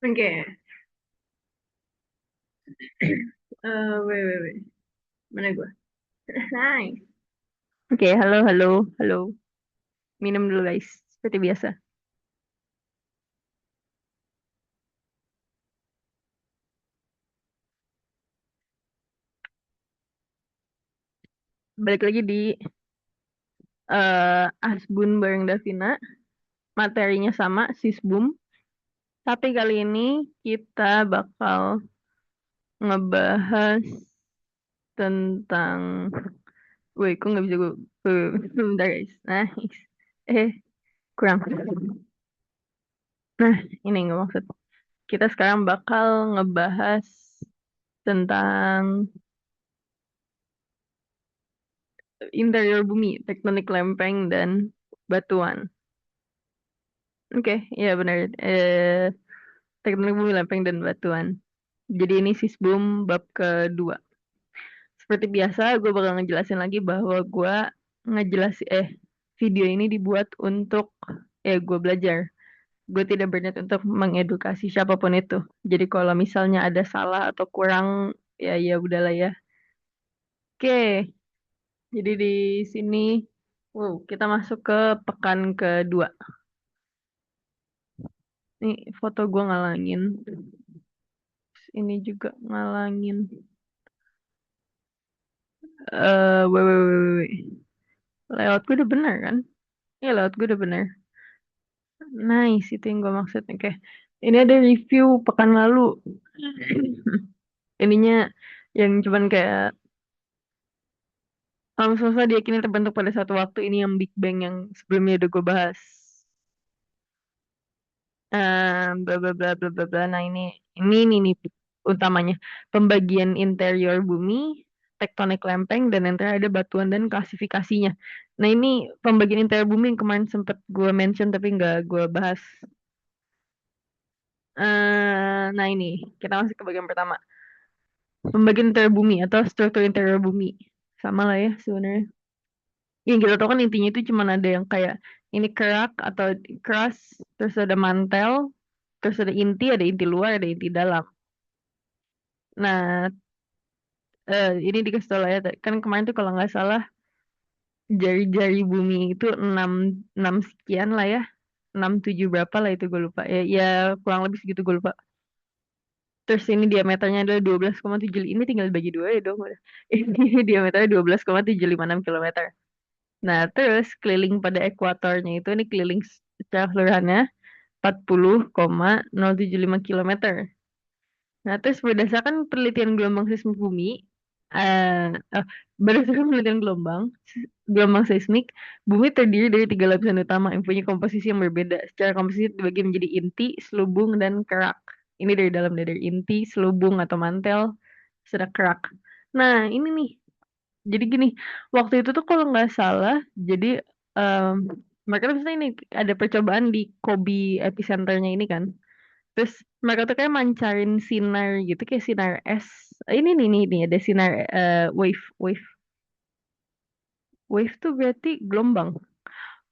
Oke. Wait, wait, wait. Mana gua? Hai. Oke, halo, halo, halo. Minum dulu guys, seperti biasa. Balik lagi di Asbun bareng Davina. Materinya sama, Sisbum. Tapi kali ini kita bakal ngebahas tentang... Wait, kok nggak bisa gue... Bentar guys. Nice. Eh, kurang. Nah, ini nggak maksud. Kita sekarang bakal ngebahas tentang interior bumi, tektonik lempeng dan batuan. Oke, ya benar. Tektonik bumi, lempeng dan batuan. Jadi ini sisbum bab kedua. Seperti biasa, gue bakal ngejelasin lagi bahwa gue ngejelasin video ini dibuat untuk gue belajar. Gue tidak berniat untuk mengedukasi siapapun itu. Jadi kalau misalnya ada salah atau kurang, ya ya udahlah ya. Oke, jadi di sini, wow, kita masuk ke pekan kedua. Nih foto gue ngalangin. Ini juga ngalangin. Wait, wait, wait, wait, wait. Layout gue udah bener kan? Iya, layout gue udah bener. Nice, itu yang gue maksud. Oke. Ini ada review pekan lalu. Ininya yang cuman kayak alam semesta diyakini terbentuk pada satu waktu. Ini yang Big Bang yang sebelumnya udah gue bahas. Bla bla bla bla bla bla. Nah ini nih utamanya pembagian interior bumi, tektonik lempeng, dan yang terakhir ada batuan dan klasifikasinya. Nah ini pembagian interior bumi yang kemarin sempat gue mention tapi nggak gue bahas. Nah ini kita masuk ke bagian pertama, pembagian interior bumi atau struktur interior bumi. Sama lah ya sebenarnya. Yang kita tahu kan intinya itu cuma ada yang kayak ini kerak atau crust, terus ada mantel, terus ada inti luar, ada inti dalam. Nah, ini dikasih tau lah ya, kan kemarin tuh kalau nggak salah jari-jari bumi itu 6 sekian lah ya, 6 7 berapa lah itu gue lupa. Ya, ya kurang lebih segitu gue lupa. Terus ini diameternya adalah 12,7, ini tinggal bagi dua ya dong udah. Ini diameternya 12,756 kilometer. Nah, terus keliling pada ekuatornya itu ini keliling secara keseluruhannya 40,075 kilometer. Nah, terus berdasarkan penelitian gelombang seismik bumi, eh eh, berdasarkan penelitian gelombang seismik, bumi terdiri dari tiga lapisan utama yang punya komposisi yang berbeda. Secara komposisi dibagi menjadi inti, selubung, dan kerak. Ini dari dalam dari inti, selubung atau mantel, serta kerak. Nah, ini nih. Jadi gini, waktu itu tuh kalau nggak salah, jadi em, mereka tuh misalnya ini ada percobaan di Kobe epicenternya ini kan. Terus mereka tuh kayak mancarin sinar gitu, kayak sinar es. Ini ada sinar wave, wave, wave tuh berarti gelombang.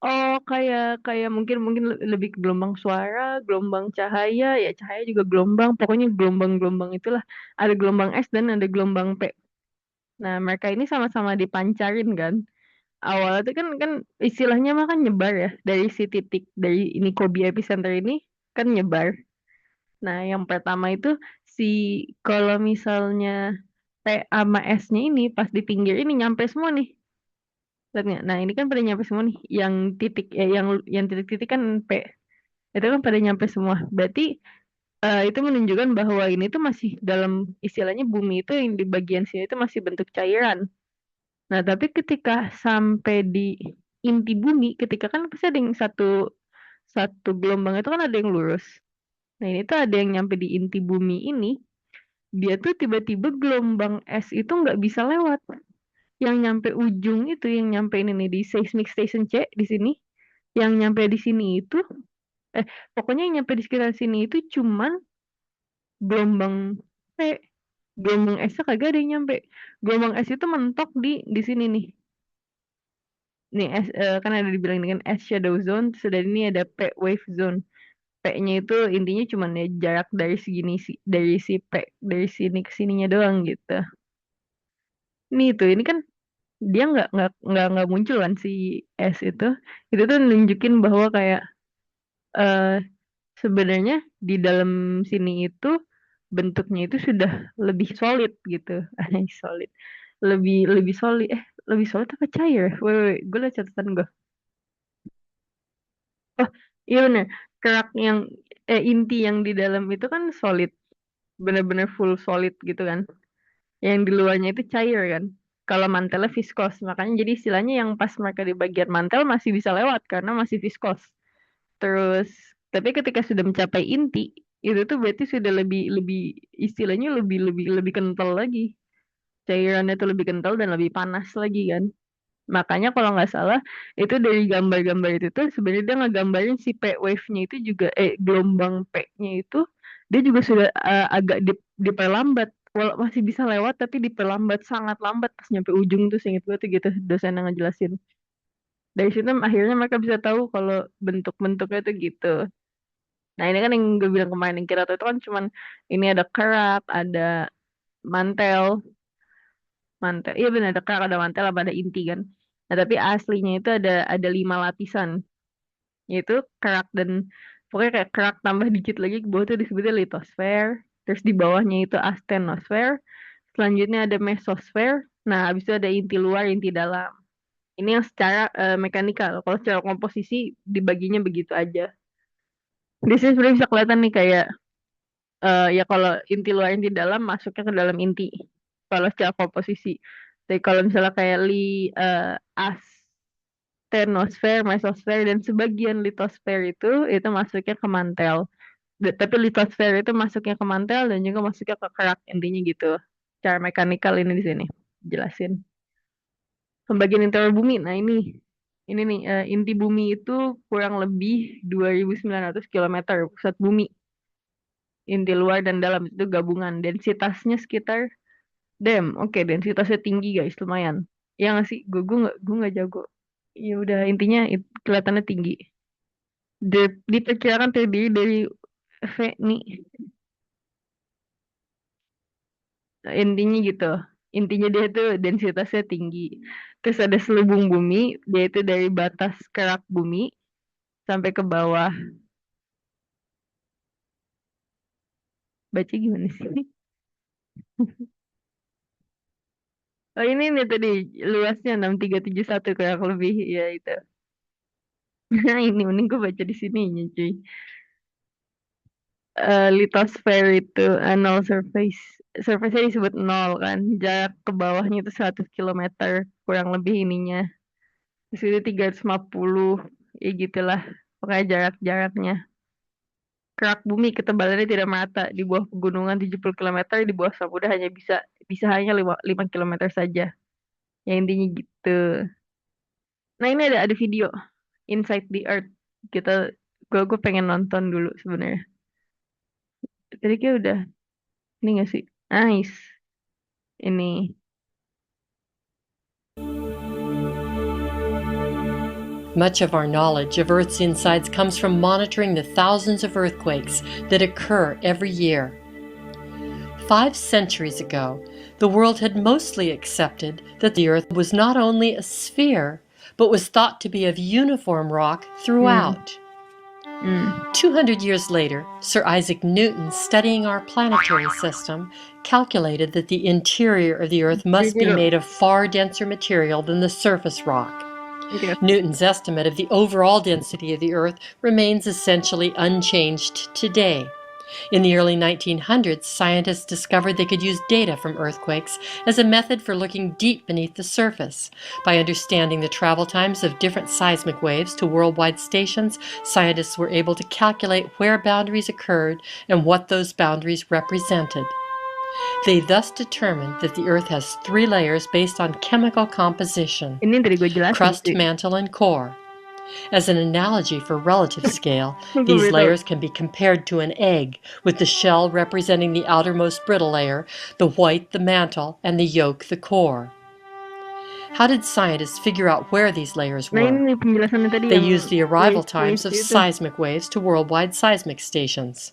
Oh, kayak kayak mungkin mungkin lebih ke gelombang suara, gelombang cahaya, ya cahaya juga gelombang. Pokoknya gelombang-gelombang itulah. Ada gelombang S dan ada gelombang P. Nah, mereka ini sama-sama dipancarin kan. Awalnya tuh kan istilahnya mah kan nyebar ya dari si titik dari ini Kobe epicenter ini kan nyebar. Nah, yang pertama itu si kalau misalnya T sama S-nya ini pas di pinggir ini nyampe semua nih. Lihat nggak? Nah, ini kan pada nyampe semua nih. Yang titik yang titik-titik kan P. Itu kan pada nyampe semua. Berarti itu menunjukkan bahwa ini tuh masih dalam istilahnya bumi itu yang di bagian sini itu masih bentuk cairan. Nah, tapi ketika sampai di inti bumi, ketika kan pasti ada yang satu satu gelombang itu kan ada yang lurus. Nah, ini tuh ada yang nyampe di inti bumi ini, dia tuh tiba-tiba gelombang es itu nggak bisa lewat. Yang nyampe ujung itu, yang nyampe ini nih di seismic station C di sini, yang nyampe di sini itu, pokoknya yang nyampe di sekitar sini itu cuman gelombang P. Gelombang esnya kagak ada yang nyampe. Gelombang es itu mentok di sini nih. Nih, kan ada dibilang dengan S shadow zone, terus ada ini ada P wave zone. P-nya itu intinya cuman ya jarak dari segini dari si P dari sini ke sininya doang gitu. Ini kan dia nggak muncul kan si S itu tuh nunjukin bahwa kayak eh sebenarnya di dalam sini itu bentuknya itu sudah lebih solid gitu. Solid, lebih lebih solid, lebih solid apa cair? Wait, gue liat catatan gue. Oh iya bener, kerak yang inti yang di dalam itu kan solid, bener-bener full solid gitu kan. Yang di luarnya itu cair kan. Kalau mantelnya viskos, makanya jadi istilahnya yang pas mereka di bagian mantel masih bisa lewat karena masih viskos. Terus, tapi ketika sudah mencapai inti, itu tuh berarti sudah lebih lebih istilahnya lebih lebih lebih kental lagi. Cairannya tuh lebih kental dan lebih panas lagi kan. Makanya kalau nggak salah itu dari gambar-gambar itu tuh sebenarnya dia ngegambarin si P wave-nya itu juga gelombang P-nya itu dia juga sudah agak diperlambat. Walau masih bisa lewat tapi diperlambat sangat lambat pas nyampe ujung tuh seinget gue tuh gitu dosen yang ngejelasin. Dari situ akhirnya mereka bisa tahu kalau bentuk-bentuknya tuh gitu. Nah ini kan yang gue bilang kemarin yang kita tahu itu kan cuman ini ada kerak, ada mantel, mantel. Iya benar ada kerak, ada mantel, ada inti kan. Nah tapi aslinya itu ada 5 lapisan, yaitu kerak dan pokoknya kayak kerak tambah dikit lagi ke bawah itu disebutnya litosfer. Terus di bawahnya itu astenosfer. Selanjutnya ada mesosfer. Nah habis itu ada inti luar, inti dalam. Ini yang secara mekanikal. Kalau secara komposisi dibaginya begitu aja. Di sini sebenarnya bisa kelihatan nih kayak ya kalau inti luar inti dalam masuknya ke dalam inti kalau secara komposisi. Tapi kalau misalnya kayak astenosfer, mesosfer dan sebagian litosfer itu masuknya ke mantel. Tapi litosfer itu masuknya ke mantel dan juga masuknya ke kerak intinya gitu. Cara mekanikal ini di sini jelasin. Pembagian interior bumi. Nah ini nih inti bumi itu kurang lebih 2.900 kilometer pusat bumi. Inti luar dan dalam itu gabungan. Densitasnya sekitar oke densitasnya tinggi guys, lumayan. Ya nggak sih, gue nggak jago. Ya udah intinya kelihatannya tinggi. Diperkirakan terdiri dari V nih, intinya gitu. Intinya dia tuh densitasnya tinggi. Terus ada selubung bumi, dia itu dari batas kerak bumi sampai ke bawah. Baca gimana sih? Oh ini nih tadi luasnya 6371 kurang lebih ya itu. Nah ini mending gue baca di sininya cuy. Litosfer itu null surface. Surface-nya disebut nol kan. Jarak ke bawahnya itu 100 kilometer kurang lebih ininya. Terus itu 350 ya gitulah. Pokoknya jaraknya. Kerak bumi ketebalannya tidak merata. Di bawah pegunungan 70 kilometer, di bawah samudra hanya bisa hanya 5 kilometer saja. Ya intinya gitu. Nah ini ada video Inside the Earth. Gue pengen nonton dulu sebenarnya. Tadi kayak udah ini gak sih? Nice. Ini. Much of our knowledge of Earth's insides comes from monitoring the thousands of earthquakes that occur every year. 5 centuries ago, the world had mostly accepted that the Earth was not only a sphere, but was thought to be of uniform rock throughout. 200 years later, Sir Isaac Newton, studying our planetary system, calculated that the interior of the Earth must be made of far denser material than the surface rock. Newton's estimate of the overall density of the Earth remains essentially unchanged today. In the early 1900s, scientists discovered they could use data from earthquakes as a method for looking deep beneath the surface. By understanding the travel times of different seismic waves to worldwide stations, scientists were able to calculate where boundaries occurred and what those boundaries represented. They thus determined that the Earth has 3 layers based on chemical composition: crust, mantle, and core. As an analogy for relative scale, these layers can be compared to an egg, with the shell representing the outermost brittle layer, the white the mantle, and the yolk the core. How did scientists figure out where these layers Nah, were? ini nih penjelasannya tadi They yang used the arrival wave times of itu. seismic waves to worldwide seismic stations.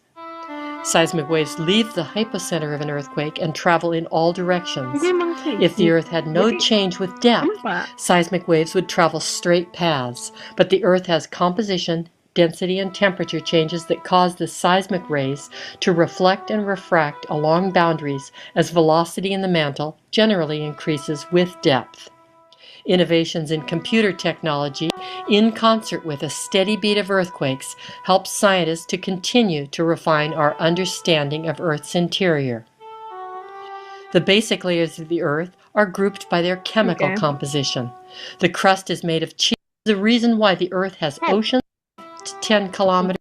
Seismic waves leave the hypocenter of an earthquake and travel in all directions. Ini emang If the seismik. Earth had no Berarti change with depth, kenapa? seismic waves would travel straight paths, but the Earth has composition, density, and temperature changes that cause the seismic rays to reflect and refract along boundaries as velocity in the mantle generally increases with depth. Innovations in computer technology, in concert with a steady beat of earthquakes, help scientists to continue to refine our understanding of Earth's interior. The basic layers of the Earth are grouped by their chemical composition. The crust is made of cheese, the reason why the Earth has oceans 10 kilometers.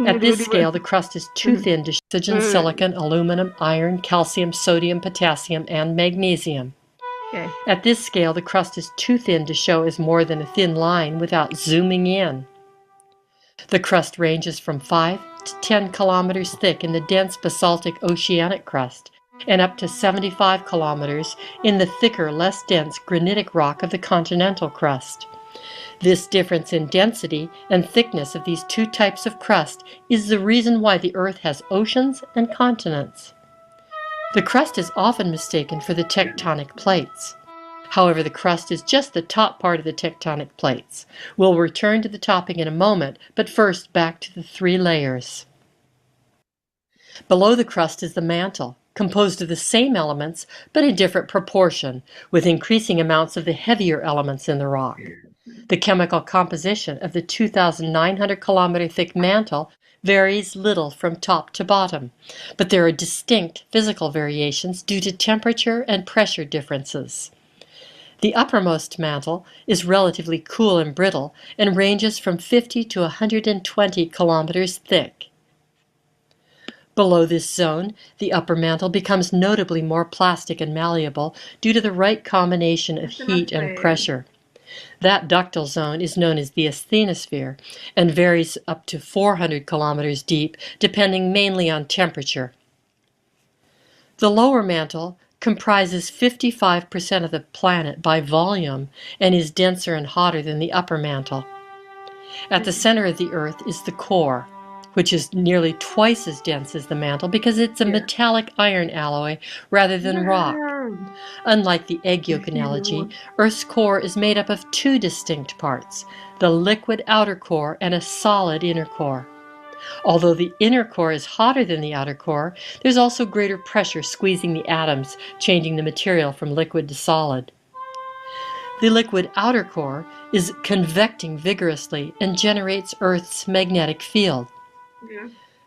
At this scale, the crust is too thin to show oxygen, silicon, aluminum, iron, calcium, sodium, potassium, and magnesium. At this scale, the crust is too thin to show as more than a thin line without zooming in. The crust ranges from 5 to 10 kilometers thick in the dense basaltic oceanic crust, and up to 75 kilometers in the thicker, less dense granitic rock of the continental crust. This difference in density and thickness of these two types of crust is the reason why the Earth has oceans and continents. The crust is often mistaken for the tectonic plates. However, the crust is just the top part of the tectonic plates. We'll return to the topic in a moment, but first back to the three layers. Below the crust is the mantle, composed of the same elements but in different proportion, with increasing amounts of the heavier elements in the rock. The chemical composition of the 2,900 kilometer thick mantle varies little from top to bottom, but there are distinct physical variations due to temperature and pressure differences. The uppermost mantle is relatively cool and brittle and ranges from 50 to 120 kilometers thick. Below this zone, the upper mantle becomes notably more plastic and malleable due to the right combination of heat and pressure. That ductile zone is known as the asthenosphere and varies up to 400 kilometers deep, depending mainly on temperature. The lower mantle comprises 55% of the planet by volume and is denser and hotter than the upper mantle. At the center of the Earth is the core, which is nearly twice as dense as the mantle because it's a metallic iron alloy rather than rock. Unlike the egg yolk analogy, Earth's core is made up of two distinct parts, the liquid outer core and a solid inner core. Although the inner core is hotter than the outer core, there's also greater pressure squeezing the atoms, changing the material from liquid to solid. The liquid outer core is convecting vigorously and generates Earth's magnetic field.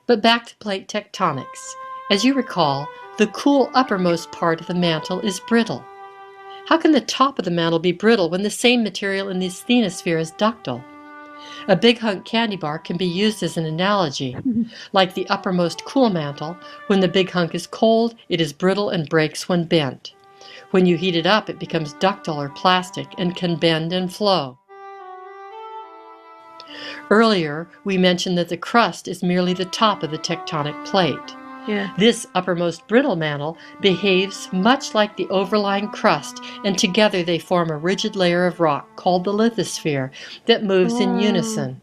But back to plate tectonics. As you recall, the cool uppermost part of the mantle is brittle. How can the top of the mantle be brittle when the same material in the asthenosphere is ductile? A big hunk candy bar can be used as an analogy. Like the uppermost cool mantle, when the big hunk is cold, it is brittle and breaks when bent. When you heat it up, it becomes ductile or plastic and can bend and flow. Earlier, we mentioned that the crust is merely the top of the tectonic plate. This uppermost brittle mantle behaves much like the overlying crust, and together they form a rigid layer of rock called the lithosphere that moves in unison.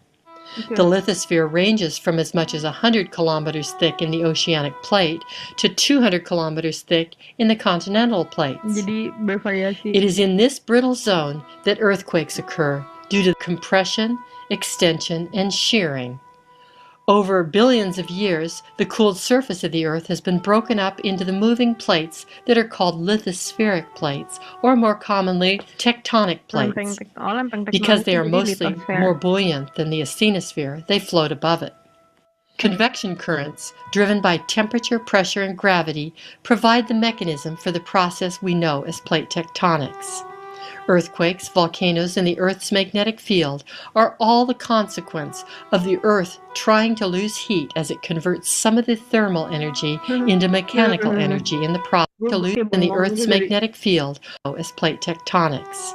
The lithosphere ranges from as much as 100 kilometers thick in the oceanic plate to 200 kilometers thick in the continental plates. Jadi bervariasi. It is in this brittle zone that earthquakes occur due to compression, extension, and shearing. Over billions of years, the cooled surface of the Earth has been broken up into the moving plates that are called lithospheric plates, or more commonly, tectonic plates. Because they are mostly more buoyant than the asthenosphere, they float above it. Convection currents, driven by temperature, pressure, and gravity, provide the mechanism for the process we know as plate tectonics. Earthquakes, volcanoes, and the Earth's magnetic field are all the consequence of the Earth trying to lose heat as it converts some of the thermal energy into mechanical energy in the process to lose in the Earth's magnetic field as plate tectonics.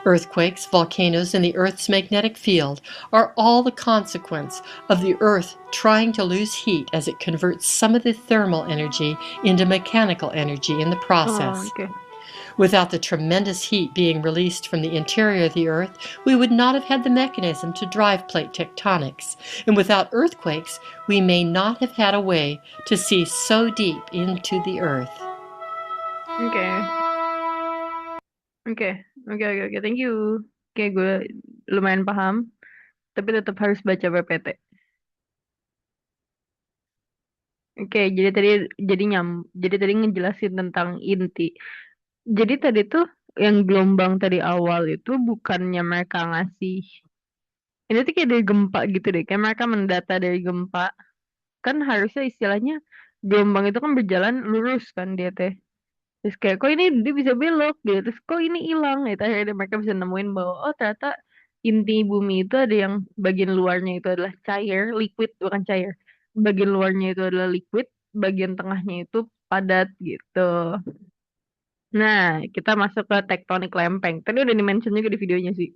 Earthquakes, volcanoes, and the Earth's magnetic field are all the consequence of the Earth trying to lose heat as it converts some of the thermal energy into mechanical energy in the process. Without the tremendous heat being released from the interior of the Earth, we would not have had the mechanism to drive plate tectonics. And without earthquakes, we may not have had a way to see so deep into the Earth. Oke, oke, oke. Thank you. Oke, gue lumayan paham, tapi tetap harus baca PPT. Oke, jadi tadi ngejelasin tentang inti. Jadi tadi tuh yang gelombang tadi awal itu bukannya mereka ngasih. Ini tuh kayak dari gempa gitu deh. Kayak mereka mendata dari gempa. Kan harusnya istilahnya gelombang itu kan berjalan lurus kan dia teh. Terus kayak kok ini dia bisa belok gitu. Terus kok ini hilang gitu. Akhirnya mereka bisa nemuin bahwa oh ternyata inti bumi itu ada yang bagian luarnya itu adalah cair, liquid bukan cair. Bagian luarnya itu adalah liquid, bagian tengahnya itu padat gitu. Nah, kita masuk ke tektonik lempeng. Tadi udah di-mention juga di videonya sih.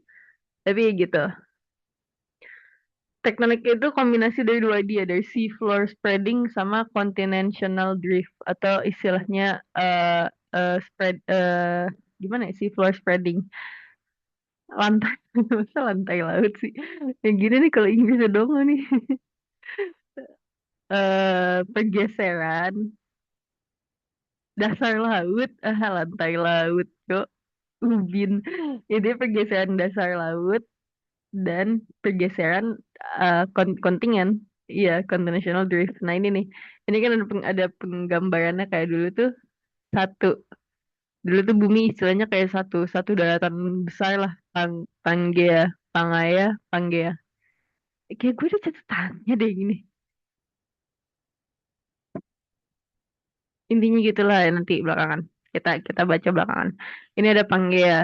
Tapi gitu. Tektonik itu kombinasi dari dua dia, dari sea floor spreading sama continental drift atau istilahnya spread gimana ya sea floor spreading lantai masa lantai laut sih yang gini nih kalau Inggrisnya dong nih pergeseran dasar laut lantai laut kok ubin jadi pergeseran dasar laut dan pergeseran kontingen. Iya, continental drift. Nah ini nih, ini kan ada penggambarannya kayak dulu tuh satu. Dulu tuh bumi istilahnya kayak satu satu daratan besar lah, Pangea, Pangaya, Pangea. Kayak gue udah catatannya deh gini. Intinya gitulah ya, nanti belakangan. Kita baca belakangan. Ini ada Pangea.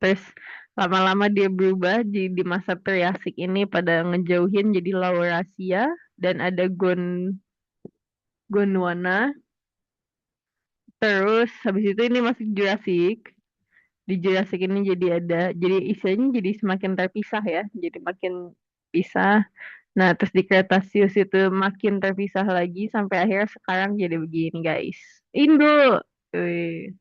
Terus lama-lama dia berubah di masa Triasik ini pada ngejauhin jadi Laurasia dan ada Gondwana. Terus habis itu ini masuk Jurassic. Di Jurassic ini jadi istilahnya jadi semakin terpisah ya. Jadi makin pisah. Nah, terus di Cretaceous itu makin terpisah lagi sampai akhirnya sekarang jadi begini guys. Indo. Wih.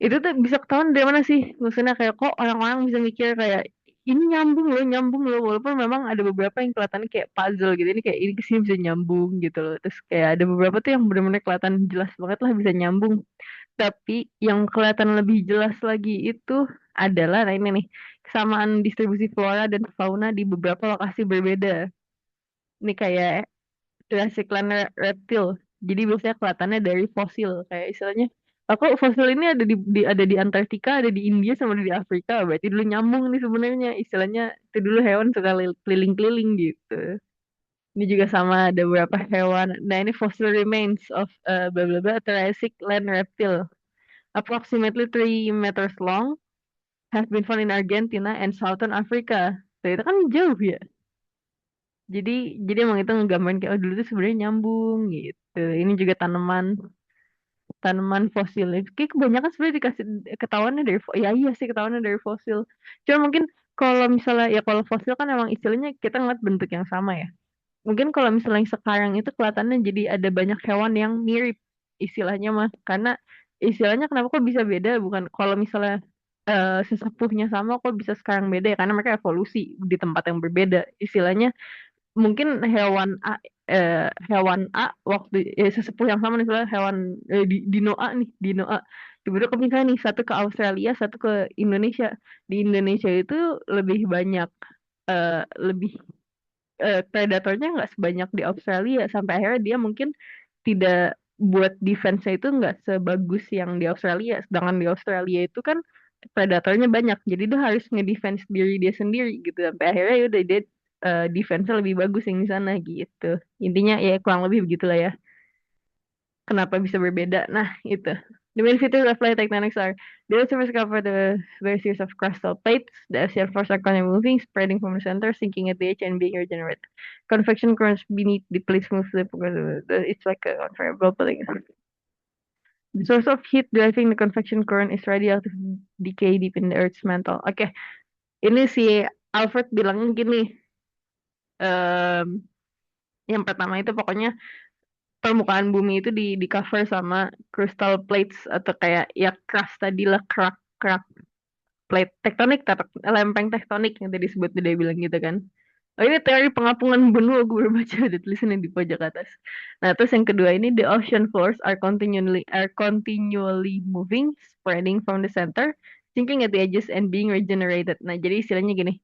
Itu tuh bisa ketahuan dari mana sih? Maksudnya kayak kok orang-orang bisa mikir kayak ini nyambung loh. Walaupun memang ada beberapa yang kelihatannya kayak puzzle gitu. Ini kayak ini kesini bisa nyambung gitu loh. Terus kayak ada beberapa tuh yang benar-benar kelihatan jelas banget lah bisa nyambung. Tapi yang kelihatan lebih jelas lagi itu adalah, nah ini nih, kesamaan distribusi flora dan fauna di beberapa lokasi berbeda. Ini kayak Jurassic Land reptil. Jadi biasanya kelihatannya dari fosil kayak istilahnya. Aku fosil ini ada di Antartika, ada di India sama di Afrika. Berarti dulu nyambung nih sebenarnya. Istilahnya itu dulu hewan suka keliling-keliling gitu. Ini juga sama ada beberapa hewan. Nah ini fossil remains of blah blah blah Triassic land reptile approximately 3 meters long have been found in Argentina and Southern Africa. So, itu kan jauh ya. Jadi jadi emang itu nggambarin kayak oh dulu tuh sebenarnya nyambung gitu. Ini juga tanaman tanaman fosil. Kayak kebanyakan sebenarnya dikasih ketahuannya dari ya iya sih ketahuannya dari fosil. Cuma mungkin kalau misalnya ya kalau fosil kan emang istilahnya kita ngeliat bentuk yang sama ya. Mungkin kalau misalnya yang sekarang itu kelihatannya jadi ada banyak hewan yang mirip istilahnya mah. Karena istilahnya kenapa kok bisa beda bukan kalau misalnya sesepuhnya sama kok bisa sekarang beda ya karena mereka evolusi di tempat yang berbeda. Istilahnya mungkin hewan A waktu sesepuh yang sama nih misalnya hewan dino A nih dino A tiba-tiba kepisah nih satu ke Australia satu ke Indonesia di Indonesia itu lebih banyak lebih predatornya nggak sebanyak di Australia sampai akhirnya dia mungkin tidak buat defense-nya itu nggak sebagus yang di Australia sedangkan di Australia itu kan predatornya banyak jadi dia harus ngedefense diri dia sendiri gitu sampai akhirnya ya udah dia defense-nya lebih bagus yang di sana gitu intinya ya kurang lebih begitulah ya kenapa bisa berbeda. Nah, itu. The main features of plate tectonics are the surface cover the various series of crustal plates. The axial forces are constantly moving, spreading from the center, sinking at the edge, and being regenerated. Convection currents beneath the plates move it's like a unfavorable building. The source of heat driving the convection current is radioactive decay deep in the Earth's mantle. Oke, ini si Alfred bilang gini. Yang pertama itu pokoknya permukaan bumi itu di cover sama crystal plates atau kayak ya crust tadi lah, kerak plate tektonik, lempeng tektonik yang tadi sebut dia bilang gitu kan. Oh, ini teori pengapungan benua, gue baru baca ada tulisannya di pojok atas. Nah, terus yang kedua ini the ocean floors are continually moving, spreading from the center, sinking at the edges and being regenerated. Nah, jadi istilahnya gini.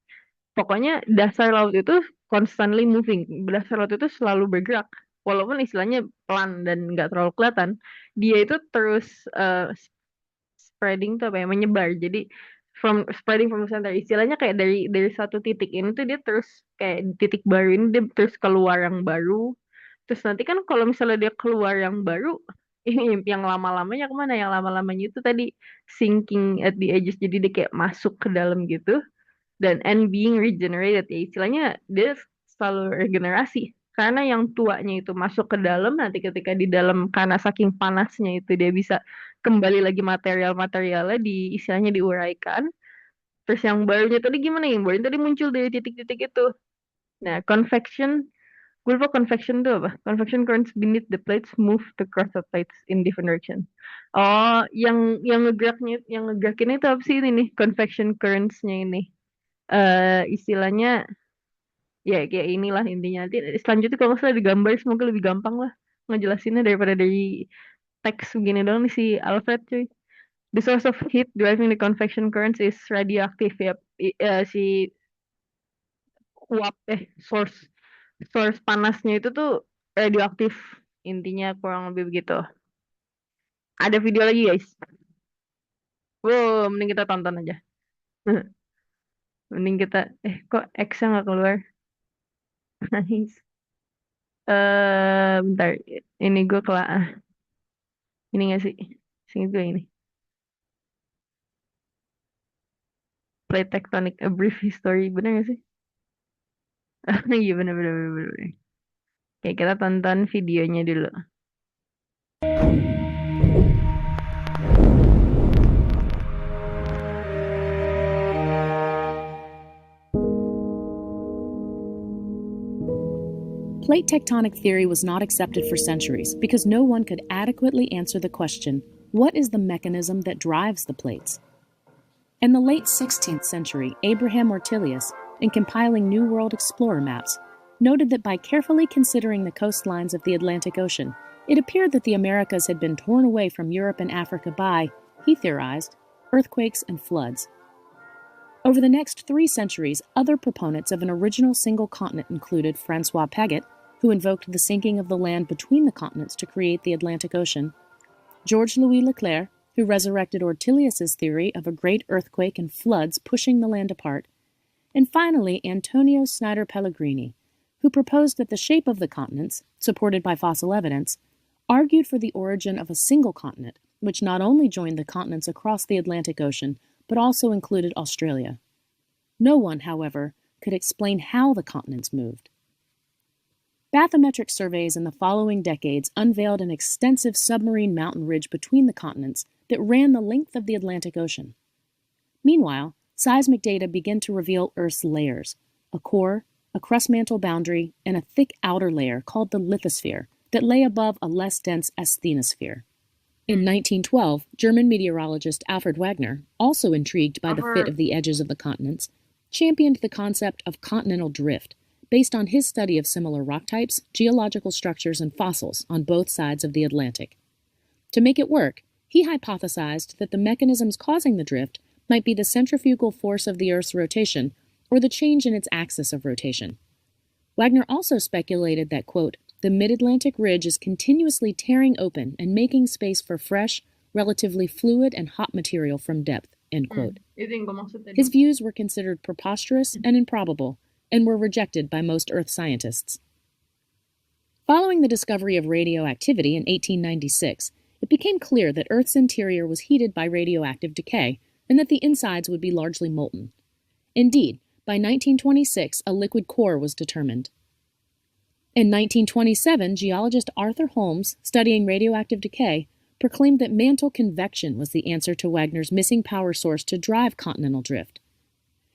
Pokoknya dasar laut itu constantly moving. Dasar laut itu selalu bergerak. Walaupun istilahnya pelan dan nggak terlalu kelihatan, dia itu terus spreading tuh apa ya, menyebar. Jadi spreading from the center. Istilahnya kayak dari satu titik ini tuh dia terus kayak di titik baru ini dia terus keluar yang baru. Terus nanti kan kalau misalnya dia keluar yang baru, ini yang lama-lamanya kemana? Yang lama-lamanya itu tadi sinking at the edges. Jadi dia kayak masuk ke dalam gitu dan and being regenerated ya istilahnya dia selalu regenerasi karena yang tuanya itu masuk ke dalam nanti ketika di dalam karena saking panasnya itu dia bisa kembali lagi material-materialnya di istilahnya diuraikan terus yang barunya tadi gimana yang baru tadi muncul dari titik-titik itu. Nah, convection, gue lupa convection itu apa. Convection currents beneath the plates move the cross the plates in different direction. Oh, yang ngegerakin itu apa sih ini nih convection currents-nya ini, istilahnya ya kayak inilah intinya. Nanti selanjutnya kalau nggak salah digambar semoga lebih gampang lah ngejelasinnya daripada dari teks begini doang nih si Alfred cuy. The source of heat driving the convection currents is radioactive ya. Si source source panasnya itu tuh radioaktif intinya kurang lebih begitu. Ada video lagi guys. Wow, mending kita tonton aja. Mending kita kok X-nya nggak keluar. Nice. Bentar. Ini gue ini gak sih? Sini gue ini. Plate tectonic, a brief history. Bener gak sih? Iya bener, bener, bener, bener, bener. Oke, kita tonton videonya dulu. Plate tectonic theory was not accepted for centuries because no one could adequately answer the question, what is the mechanism that drives the plates? In the late 16th century, Abraham Ortelius, in compiling New World Explorer maps, noted that by carefully considering the coastlines of the Atlantic Ocean, it appeared that the Americas had been torn away from Europe and Africa by, he theorized, earthquakes and floods. Over the next 3 centuries, other proponents of an original single continent included Francois Paget, who invoked the sinking of the land between the continents to create the Atlantic Ocean, Georges-Louis Leclerc, who resurrected Ortelius's theory of a great earthquake and floods pushing the land apart, and finally Antonio Snider Pellegrini, who proposed that the shape of the continents, supported by fossil evidence, argued for the origin of a single continent, which not only joined the continents across the Atlantic Ocean, but also included Australia. No one, however, could explain how the continents moved. Bathymetric surveys in the following decades unveiled an extensive submarine mountain ridge between the continents that ran the length of the Atlantic Ocean. Meanwhile, seismic data began to reveal Earth's layers, a core, a crust mantle boundary, and a thick outer layer called the lithosphere that lay above a less dense asthenosphere. In 1912, German meteorologist Alfred Wegener, also intrigued by the fit of the edges of the continents, championed the concept of continental drift, based on his study of similar rock types, geological structures, and fossils on both sides of the Atlantic. To make it work, he hypothesized that the mechanisms causing the drift might be the centrifugal force of the Earth's rotation or the change in its axis of rotation. Wegener also speculated that, quote, the mid-Atlantic ridge is continuously tearing open and making space for fresh, relatively fluid and hot material from depth, end quote. His views were considered preposterous and improbable, and were rejected by most Earth scientists. Following the discovery of radioactivity in 1896, it became clear that Earth's interior was heated by radioactive decay, and that the insides would be largely molten. Indeed, by 1926, a liquid core was determined. In 1927, geologist Arthur Holmes, studying radioactive decay, proclaimed that mantle convection was the answer to Wegener's missing power source to drive continental drift.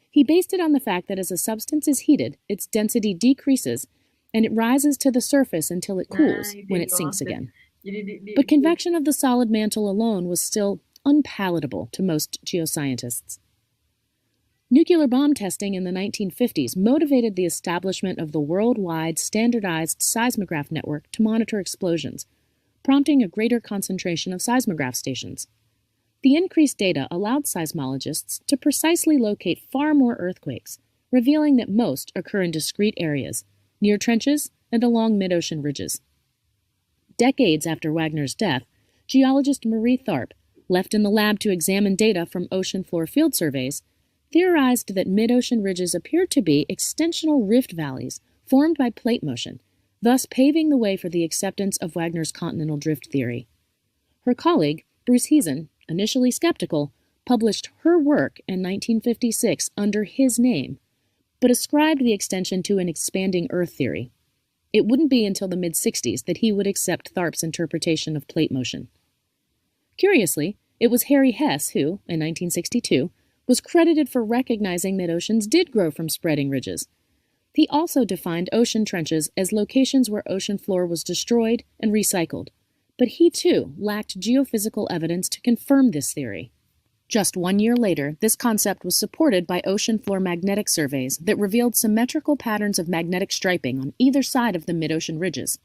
He based it on the fact that as a substance is heated, its density decreases, and it rises to the surface until it Nah, cools itu when yang it gue sinks maksud. again. Jadi But convection of the solid mantle alone was still unpalatable to most geoscientists. Nuclear bomb testing in the 1950s motivated the establishment of the worldwide standardized seismograph network to monitor explosions, prompting a greater concentration of seismograph stations. The increased data allowed seismologists to precisely locate far more earthquakes, revealing that most occur in discrete areas, near trenches and along mid-ocean ridges. Decades after Wagner's death, geologist Marie Tharp, left in the lab to examine data from ocean floor field surveys, theorized that mid-ocean ridges appeared to be extensional rift valleys formed by plate motion, thus paving the way for the acceptance of Wagner's continental drift theory. Her colleague, Bruce Heezen, initially skeptical, published her work in 1956 under his name, but ascribed the extension to an expanding Earth theory. It wouldn't be until the mid-60s that he would accept Tharp's interpretation of plate motion. Curiously, it was Harry Hess who, in 1962, was credited for recognizing that oceans did grow from spreading ridges. He also defined ocean trenches as locations where ocean floor was destroyed and recycled, but he too lacked geophysical evidence to confirm this theory. Just 1 year later, this concept was supported by ocean floor magnetic surveys that revealed symmetrical patterns of magnetic striping on either side of the mid-ocean ridges.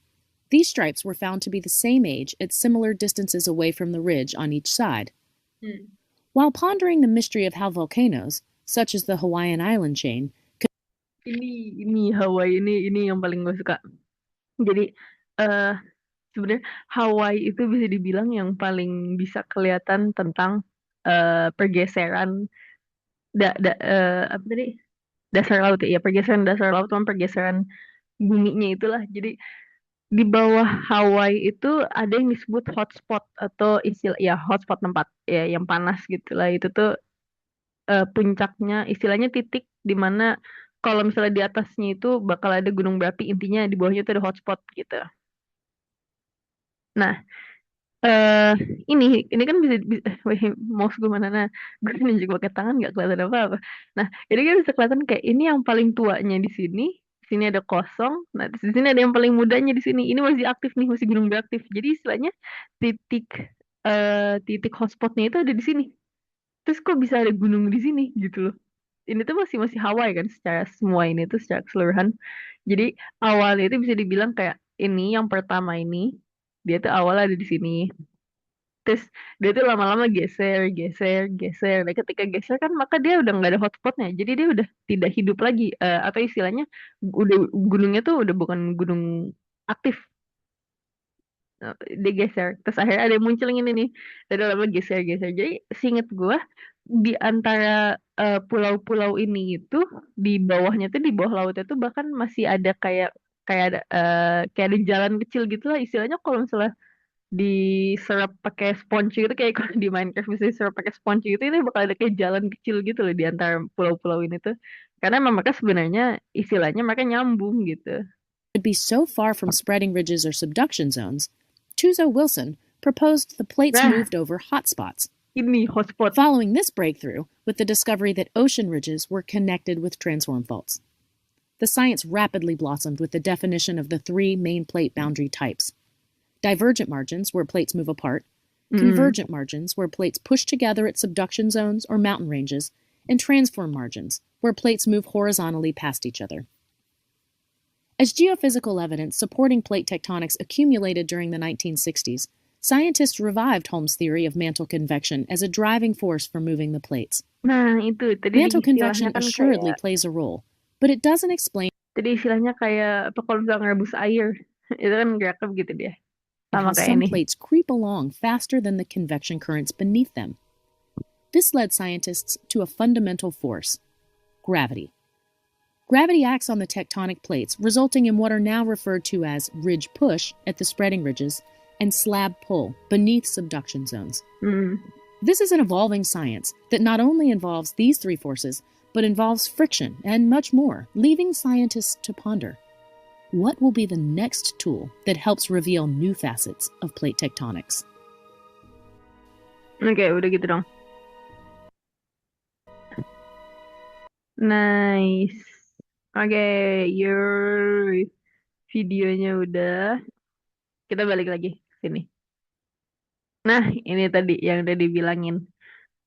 These stripes were found to be the same age at similar distances away from the ridge on each side. While pondering the mystery of how volcanoes, such as the Hawaiian island chain, ini Hawaii ini yang paling gue suka. Jadi sebenarnya Hawaii itu bisa dibilang yang paling bisa kelihatan tentang pergeseran apa tadi, dasar laut ya, pergeseran dasar laut sama pergeseran buminya itulah. Jadi di bawah Hawaii itu ada yang disebut hotspot atau istilah ya hotspot, tempat ya yang panas gitu lah. Itu tuh puncaknya, istilahnya titik di mana kalau misalnya di atasnya itu bakal ada gunung berapi, intinya di bawahnya itu ada hotspot gitu. Nah, eh ini kan wih, mouse gue mana, nah gue nunjuk pakai tangan nggak kelihatan apa-apa. Nah, ini kan bisa kelihatan kayak ini yang paling tuanya di sini ada kosong, nah di sini ada yang paling mudanya di sini, ini masih aktif nih, masih gunung berapi. Jadi istilahnya titik titik hotspotnya itu ada di sini. Terus kok bisa ada gunung di sini gitu loh. Ini tuh masih Hawaii kan, secara semua ini tuh secara keseluruhan. Jadi awalnya itu bisa dibilang kayak ini yang pertama ini dia tuh awalnya ada di sini. Terus dia tuh lama-lama geser, geser, geser. Dan ketika geser kan maka dia udah nggak ada hotspotnya. Jadi dia udah tidak hidup lagi. Atau istilahnya udah gunungnya tuh udah bukan gunung aktif. Dia geser. Terus akhirnya ada yang muncul yang ini nih. Dan lama geser, geser. Jadi seinget gue di antara pulau-pulau ini itu di bawahnya tuh, di bawah lautnya tuh bahkan masih ada kayak ada jalan kecil gitu lah, istilahnya kalau misalnya diserap pakai sponge gitu, kayak kalau di Minecraft bisa diserap pakai sponge gitu, ini bakal ada kayak jalan kecil gitu loh di antara pulau-pulau ini tuh, karena memang mereka sebenarnya istilahnya mereka nyambung gitu. Would be so far from spreading ridges or subduction zones, Tuzo Wilson proposed the plates Nah, moved over hotspots. ini hotspot. Following this breakthrough, with the discovery that ocean ridges were connected with transform faults. The science rapidly blossomed with the definition of the three main plate boundary types: divergent margins, where plates move apart; convergent margins, where plates push together at subduction zones or mountain ranges; and transform margins, where plates move horizontally past each other. As geophysical evidence supporting plate tectonics accumulated during the 1960s, scientists revived Holmes' theory of mantle convection as a driving force for moving the plates. Nah, itu tadi Mantle convection istilahnya kan assuredly kayak plays a role, but it doesn't explain tadi istilahnya kayak apa kalau misalnya ngerebus air. Itu kan geraknya begitu dia. Sama how kayak some ini. plates creep along faster than the convection currents beneath them. This led scientists to a fundamental force: gravity. Gravity acts on the tectonic plates, resulting in what are now referred to as ridge push at the spreading ridges and slab pull beneath subduction zones. This is an evolving science that not only involves these three forces, but involves friction and much more, leaving scientists to ponder: what will be the next tool that helps reveal new facets of plate tectonics? Oke, udah gitu dong. Nice. Oke, Videonya udah. Kita balik lagi ke sini. Nah, ini tadi yang udah dibilangin.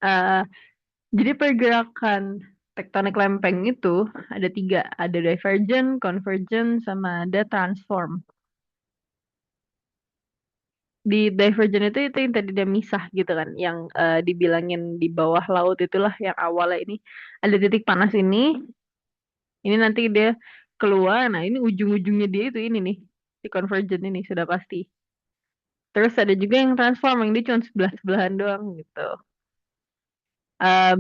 Eh, jadi pergerakan tektonik lempeng itu ada tiga. Ada divergent, convergent, sama ada transform. Di divergent itu yang tadi dia misah gitu kan. Yang dibilangin di bawah laut itulah yang awalnya ini. Ada titik panas ini. Ini nanti dia keluar. Nah, ini ujung-ujungnya dia itu ini nih. Si convergent ini sudah pasti. Terus ada juga yang transform yang dia cuma sebelah-sebelahan doang gitu.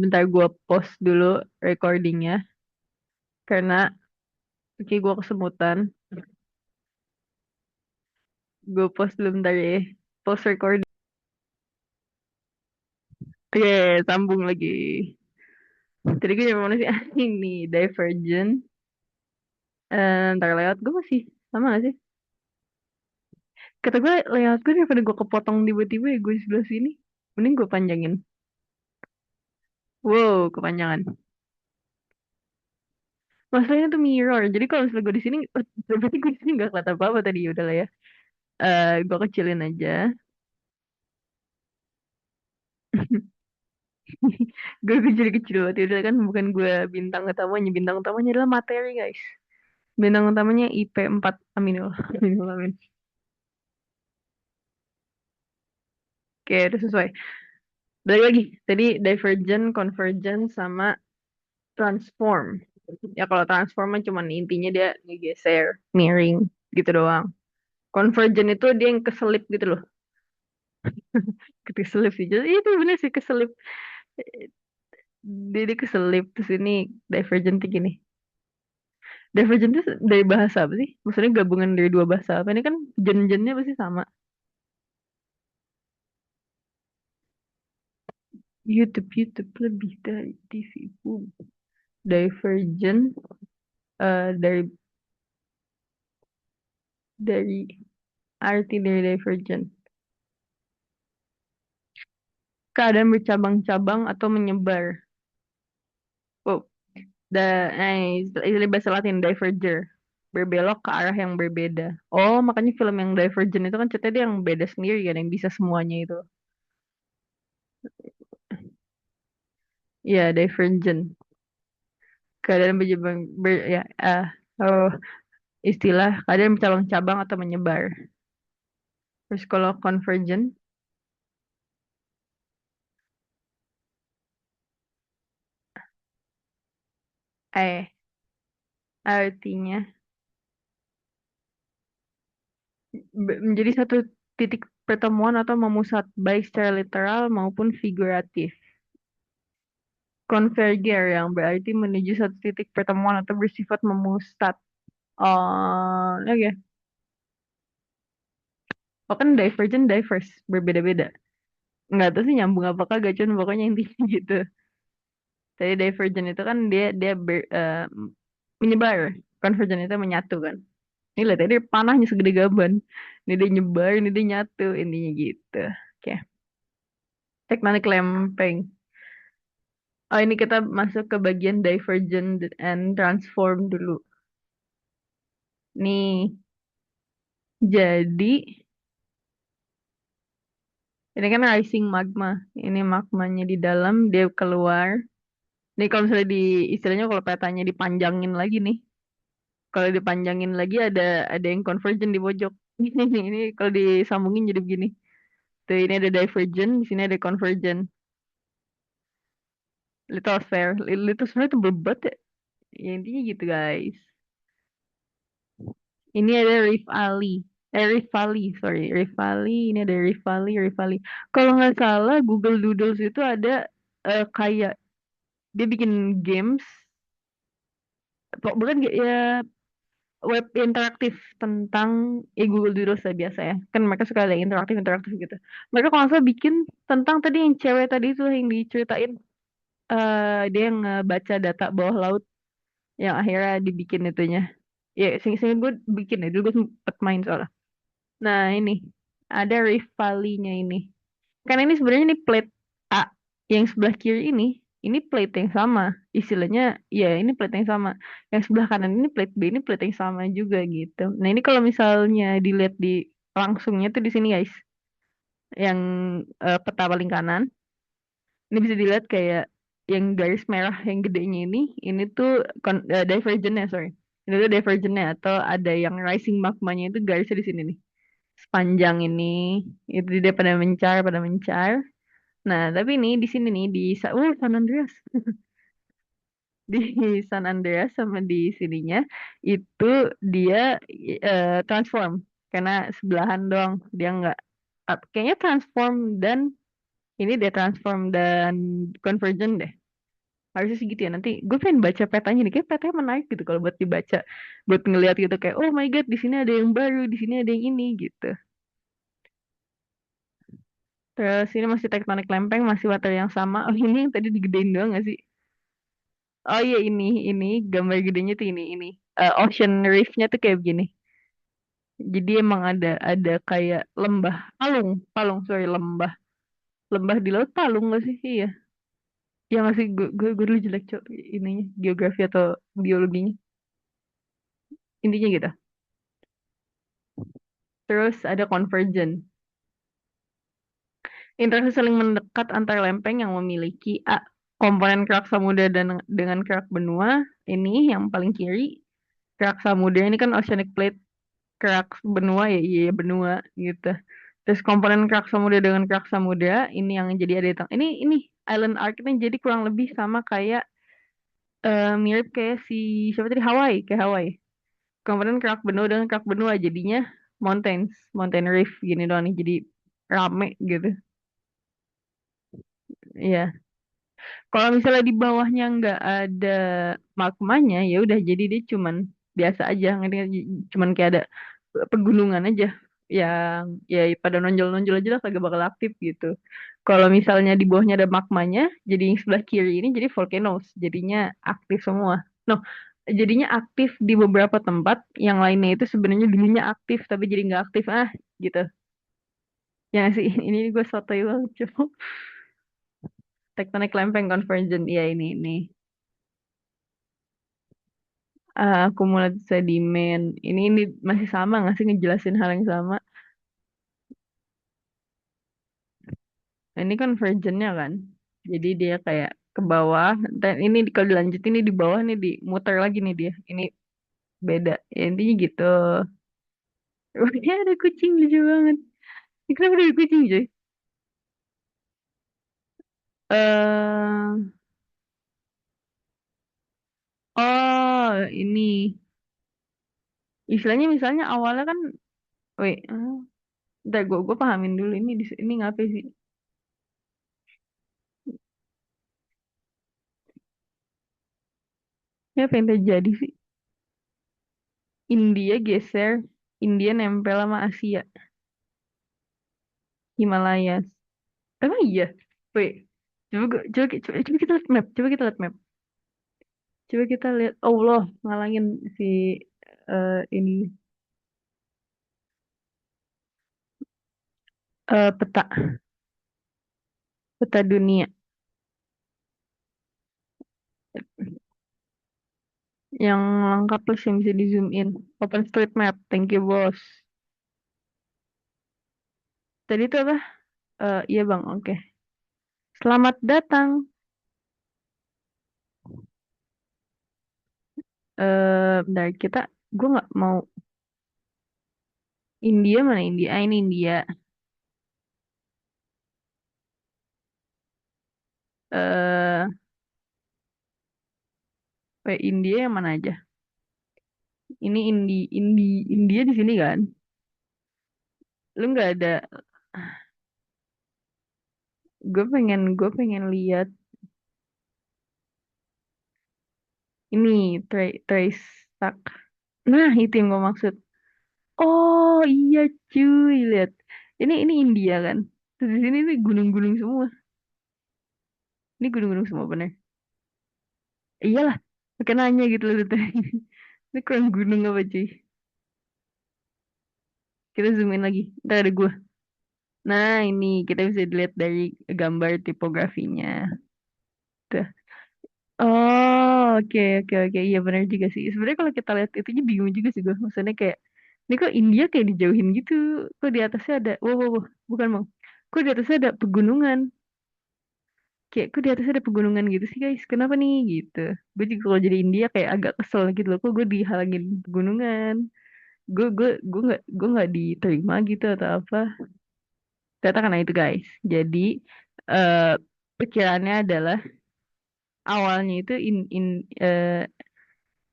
Bentar gue post dulu recordingnya karena oke gue kesemutan. Gue post dulu bentar ya. Post recording. Oke, sambung lagi. Tadi gue nyampe mana sih? Ini Divergent. Ntar layout gue masih sama gak sih? Kata gue layout gue daripada gue kepotong tiba-tiba ya gue di sebelah sini. Mending gue panjangin. Wow, kepanjangan. Masalahnya tuh mirror. Jadi kalau misalnya gue di sini, berarti gue di sini gak kelihatan apa-apa tadi. Udah lah ya. Gue kecilin aja. Gue kecil-kecil banget ya udah kan bukan gue bintang utamanya adalah materi guys. Bintang utamanya IP 4 aminul aminul amin. Oke udah sesuai. Balik lagi tadi divergent, convergent sama transform. Ya kalau transform mah cuman intinya dia ngegeser, mirroring gitu doang. Convergent itu dia yang keselip gitu loh. Keselip sih. Jadi itu bener sih keselip. Dia keselip terus ini divergent tuh gini. Divergent itu dari bahasa apa sih? Maksudnya gabungan dari dua bahasa apa? Ini kan gen-gennya pasti sama. YouTube lebih dari TV. Boom. Divergent dari arti dari divergent. Keadaan bercabang-cabang atau menyebar. Oh, istilah bahasa Latin diverger. Berbelok ke arah yang berbeda. Oh, makanya film yang Divergent itu kan ceritanya dia yang beda sendiri kan, yang bisa semuanya itu. Iya, Divergent. Keadaan ya, oh, istilah keadaan bercabang-cabang atau menyebar. Terus kalau Convergent, eh, artinya menjadi satu titik pertemuan atau memusat baik secara literal maupun figuratif. Converger yang berarti menuju satu titik pertemuan atau bersifat memusat. Oh, oke. Oh kan divergent, diverse, berbeda-beda. Nggak tahu sih nyambung apa kagak, cuman pokoknya intinya gitu. Tadi divergent itu kan dia dia menyebar. Convergent itu menyatu kan. Ini lihat tadi panahnya segede gaban. Ini dia nyebar, ini dia nyatu, intinya gitu. Oke. Tektonik lempeng. Oh ini kita masuk ke bagian divergent and transform dulu. Nih, jadi ini kan rising magma. Ini magmanya di dalam, dia keluar. Nih kalau misalnya istilahnya kalau petanya dipanjangin lagi nih. Kalau dipanjangin lagi ada yang convergent di pojok. Ini kalau disambungin jadi begini. Tuh ini ada divergent, di sini ada convergent. Lithosphere. Lithosphere itu bebat ya. Ya intinya gitu guys. Ini ada Rift Valley. Rift Valley, sorry. Rift Valley, ini ada Rift Valley, Rift Valley. Kalau nggak salah Google Doodles itu ada kayak dia bikin games, bukan ya web interaktif tentang Google Doodles lah biasa ya. Kan mereka suka ada interaktif gitu. Mereka kalau nggak salah bikin tentang tadi yang cewek tadi itu yang diceritain dia yang baca data bawah laut yang akhirnya dibikin itunya. Ya, sing gue bikin ya, dulu gue sempet main soalnya. Nah, ini ada Rift Valley-nya ini. Kan ini sebenarnya ini plate A yang sebelah kiri ini. ini plate yang sama. Istilahnya ya ini plate yang sama. Yang sebelah kanan ini plate B, ini plate yang sama juga gitu. Nah, ini kalau misalnya dilihat di langsungnya tuh di sini guys, yang peta paling kanan, ini bisa dilihat kayak yang garis merah yang gedenya ini tuh divergentnya, sorry. Ini tuh divergentnya atau ada yang rising magmanya itu garisnya di sini nih. Sepanjang ini itu dia pada mencar. Nah, tapi ini di sini nih di San Andreas. Di San Andreas sama di sininya itu dia transform karena sebelahan dong dia nggak kayaknya transform dan ini dia transform dan convergent deh harusnya sih gitu ya nanti gue pengen baca petanya nih kayak petanya menarik gitu kalau buat dibaca buat ngeliat gitu kayak oh my god di sini ada yang baru di sini ada yang ini gitu terus ini masih tektonik lempeng masih water yang sama oh ini yang tadi digedein doang gak sih oh iya ini gambar gedenya tuh ini ocean reef-nya tuh kayak begini. Jadi emang ada kayak lembah, palung, palung sorry lembah, lembah di laut palung gak sih? Iya. Ya masih gue dulu jelek cok ininya geografi atau biologinya. Intinya gitu. Terus ada convergent. Interaksi saling mendekat antar lempeng yang memiliki komponen kerak samudra dan dengan kerak benua. Ini yang paling kiri. Kerak samudra ini kan oceanic plate kerak benua ya iya iya, benua gitu. Terus komponen kerak samudra dengan kerak samudra ini yang jadi ada di tengah. Ini island arc ini jadi kurang lebih sama kayak mirip kayak si siapa tadi Hawaii kayak Hawaii. Komponen kerak benua dengan kerak benua jadinya mountains, mountain reef gini doang nih jadi rame gitu. Iya. Kalau misalnya di bawahnya nggak ada magmanya, ya udah jadi dia cuman biasa aja, ngerti nggak? Cuman kayak ada pegunungan aja yang ya pada nonjol-nonjol aja lah kagak bakal aktif gitu. Kalau misalnya di bawahnya ada magmanya, jadi yang sebelah kiri ini jadi volcanoes, jadinya aktif semua. No, jadinya aktif di beberapa tempat, yang lainnya itu sebenarnya dulunya aktif tapi jadi nggak aktif gitu. Ya nggak sih, ini gue sotoy banget, coba. Tectonic lempeng convergent, ya ini. Akumulatif sedimen. Ini masih sama nggak sih ngejelasin hal yang sama? Ini convergentnya kan. Jadi dia kayak ke bawah. Dan ini kalau dilanjut ini di bawah nih dimuter lagi nih dia. Ini beda. Ya, intinya gitu. Rupanya ada kucing lucu banget. Ini kenapa ada kucing cuy? eh oh ini istilahnya misalnya awalnya kan, wait, ntar gue pahamin dulu ini ngapain sih? Ya apa yang terjadi sih? India geser, India nempel sama Asia, Himalaya. Emang iya? Wait, coba kita lihat map. Coba kita lihat map. Coba kita lihat. Allah, ngalangin si ini peta peta dunia yang lengkap plus yang bisa di zoom in. Open Street Map. Thank you, bos. Tadi itu apa? Iya bang, oke. Selamat datang. Bentar gue nggak mau India mana India? Ini India. Eh, India yang mana aja? Ini India di sini kan? Lu nggak ada. Gue pengen lihat ini trace stack. Nah, itu yang gue maksud. Oh iya cuy, lihat. Ini India kan. Terus di sini nih gunung-gunung semua. Ini gunung-gunung semua bener. Iyalah, pakai nanya gitu loh teh. Ini kurang gunung apa cuy? Kita zoom in lagi. Ntar ada gue. Nah, ini kita bisa dilihat dari gambar tipografinya. gitu. Oh, oke, oke, oke. Iya benar juga sih. Sebenarnya kalau kita lihat itu aja bingung juga sih gue. Maksudnya kayak, ini kok India kayak dijauhin gitu. Kok di atasnya ada, wow, wow, wow. Bukan bang. Kok di atasnya ada pegunungan. Kayak, kok di atasnya ada pegunungan gitu sih guys. Kenapa nih gitu. Gue juga kalau jadi India kayak agak kesel gitu loh. Kok gue dihalangin pegunungan. Gue nggak diterima gitu atau apa. Ternyata karena itu guys. Jadi, eh pikirannya adalah awalnya itu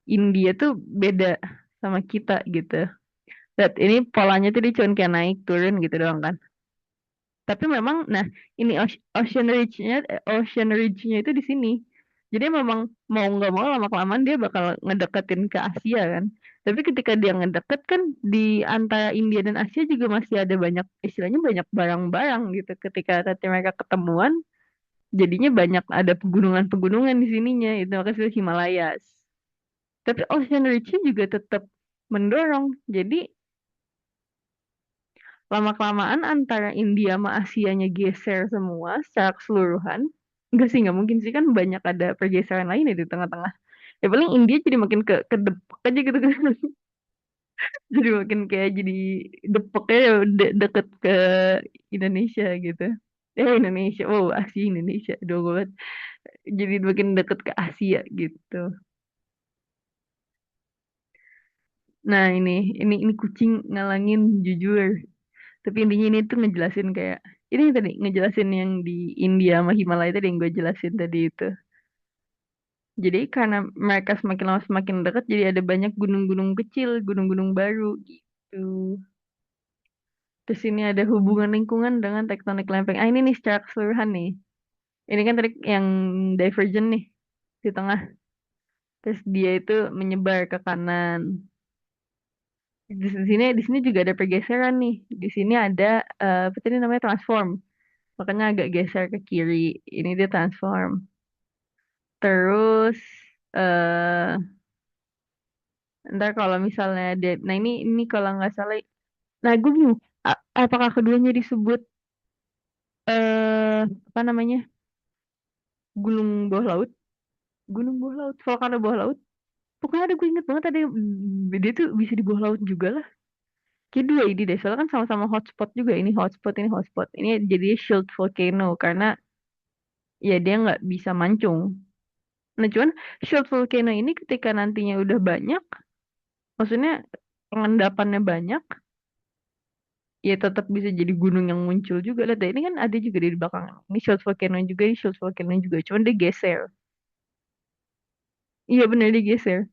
India tuh beda sama kita gitu. Dan ini polanya tuh dia cuma kayak naik turun gitu doang kan. Tapi memang, nah ini Ocean Ridge-nya itu di sini. Jadi memang mau nggak mau lama kelamaan dia bakal ngedeketin ke Asia kan. Tapi ketika dia ngedeket kan di antara India dan Asia juga masih ada banyak istilahnya banyak barang-barang gitu. Ketika nanti mereka ketemuan, jadinya banyak ada pegunungan-pegunungan di sininya. Itu makanya disebut Himalayas. Tapi Ocean Ridge-nya juga tetap mendorong. Jadi lama-kelamaan antara India sama Asianya geser semua secara keseluruhan. Enggak sih, nggak mungkin sih kan banyak ada pergeseran lain ya di tengah-tengah. Ya paling India jadi makin ke depok aja gitu kan. Jadi makin kayak jadi depoknya deket ke Indonesia gitu. Indonesia, wow Asia Indonesia, dua banget. Jadi makin deket ke Asia gitu. Nah ini kucing ngalangin jujur. Tapi intinya ini tuh ngejelasin kayak ini yang tadi ngejelasin yang di India sama Himalaya tadi yang gue jelasin tadi itu. Jadi karena mereka semakin lama semakin dekat, jadi ada banyak gunung-gunung kecil, gunung-gunung baru gitu. Terus ini ada hubungan lingkungan dengan tektonik lempeng. Ah ini nih secara keseluruhan nih. Ini kan tadi yang divergent nih di tengah. Terus dia itu menyebar ke kanan. Di sini juga ada pergeseran nih. Di sini ada apa tadi namanya transform. Makanya agak geser ke kiri. Ini dia transform. Terus eh ntar kalau misalnya dia, nah ini kalau nggak salah, nah gue bingung, apakah keduanya disebut apa namanya gunung bawah laut, volcano bawah laut. Pokoknya ada gue inget banget ada dia tuh bisa di bawah laut juga lah. Kayak dua ini deh, soalnya kan sama-sama hotspot juga. Ini hotspot, ini hotspot. Ini jadi shield volcano karena ya dia nggak bisa mancung. Nah cuman shield volcano ini ketika nantinya udah banyak, maksudnya pengendapannya banyak, ya tetap bisa jadi gunung yang muncul juga lah. Dan ini kan ada juga di belakang. Ini shield volcano juga, ini shield volcano juga. Cuman dia geser. Iya bener dia geser.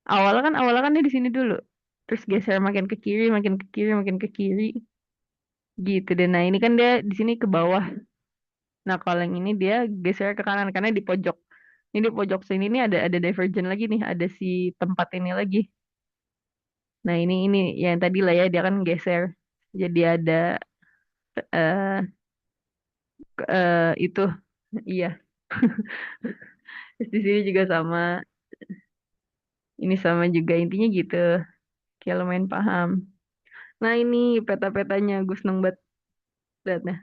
Awalnya kan dia di sini dulu. Terus geser makin ke kiri, makin ke kiri, makin ke kiri. Gitu deh. Nah ini kan dia di sini ke bawah. Nah kalau yang ini dia geser ke kanan karena di pojok. Ini di pojok sini nih ada divergent lagi nih. Ada si tempat ini lagi. Nah ini yang tadi lah ya dia kan geser. Jadi ada eh itu iya. Terus di sini juga sama, ini sama juga intinya gitu. Kayak lumayan paham. Nah ini peta-petanya gue seneng banget liatnya.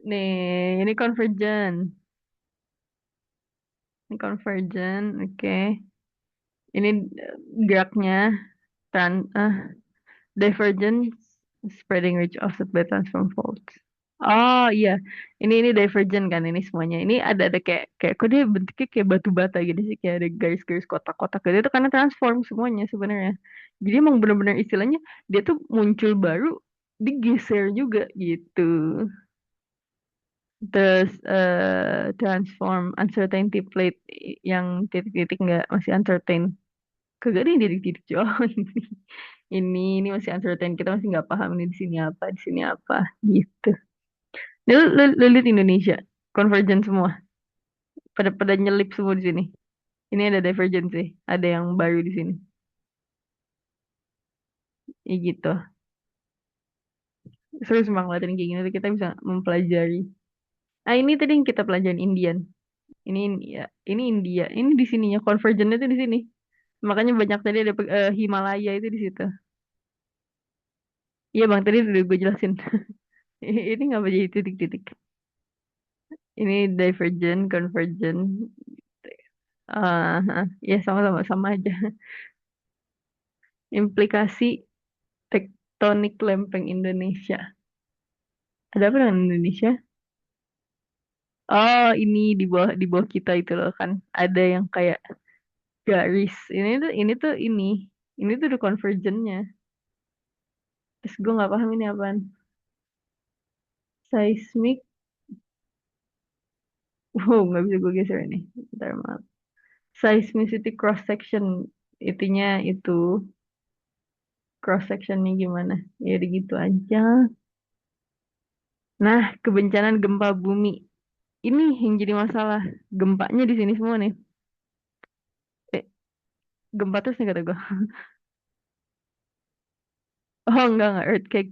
Nih, ini convergent. Ini convergent, oke. Ini geraknya tran divergence, spreading reach offset by transform faults. Oh iya, ini divergent kan ini semuanya. Ini ada kayak kayak kok dia bentuknya kayak batu bata gitu sih, kayak ada garis-garis kotak-kotak gitu. Itu karena transform semuanya sebenarnya. Jadi emang bener-bener istilahnya dia tuh muncul baru, digeser juga gitu. Terus transform uncertainty plate yang titik-titik nggak masih uncertain. Kagak ada yang titik-titik coy. Ini masih uncertain. Kita masih nggak paham ini di sini apa gitu. Ini lu lihat Indonesia, convergent semua, pada pada nyelip semua di sini. Ini ada divergence sih, ada yang baru di sini. Ya gitu. Seru sih ngeliatin kayak gini tuh kita bisa mempelajari. Ah ini tadi yang kita pelajarin Indian. Ya, ini India. Ini di sininya convergentnya tuh di sini. Makanya banyak tadi ada Himalaya itu di situ. Iya bang, tadi udah gue jelasin. Ini nggak jadi titik-titik. Ini divergent, convergent. Ya sama-sama sama aja. Implikasi tektonik lempeng Indonesia. Ada apa dengan Indonesia? Oh, ini di bawah kita itu loh kan. Ada yang kayak garis. Ini tuh the convergentnya. Terus gue nggak paham ini apaan. Seismic. Wow, nggak bisa gue geser ini. Bentar, maaf. Seismicity cross section. Itunya itu cross sectionnya gimana? Ya udah gitu aja. Nah, kebencanaan gempa bumi. Ini yang jadi masalah. Gempanya di sini semua nih. Eh, gempa terus nih kata gue. Oh enggak earthquake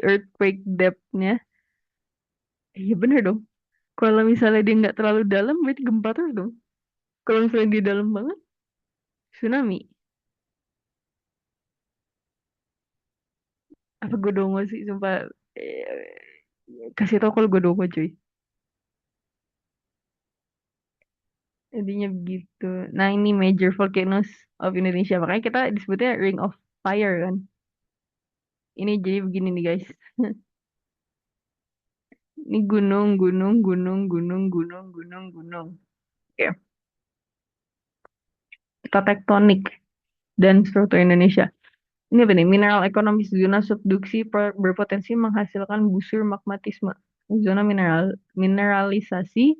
earthquake depth-nya. Iya bener dong. Kalau misalnya dia nggak terlalu dalam berarti gempa terus dong. Kalau misalnya dia dalam banget tsunami. Apa gue dongo sih sumpah. Kasih tau kalau gue dongo cuy. Intinya begitu. Nah ini major volcanoes of Indonesia. Makanya kita disebutnya Ring of Fire kan. Ini jadi begini nih guys. Ini gunung, gunung, gunung, gunung, gunung, gunung, gunung. Oke. Kita tektonik dan struktur Indonesia. Ini apa nih? Mineral ekonomis zona subduksi berpotensi menghasilkan busur magmatisme. Zona mineralisasi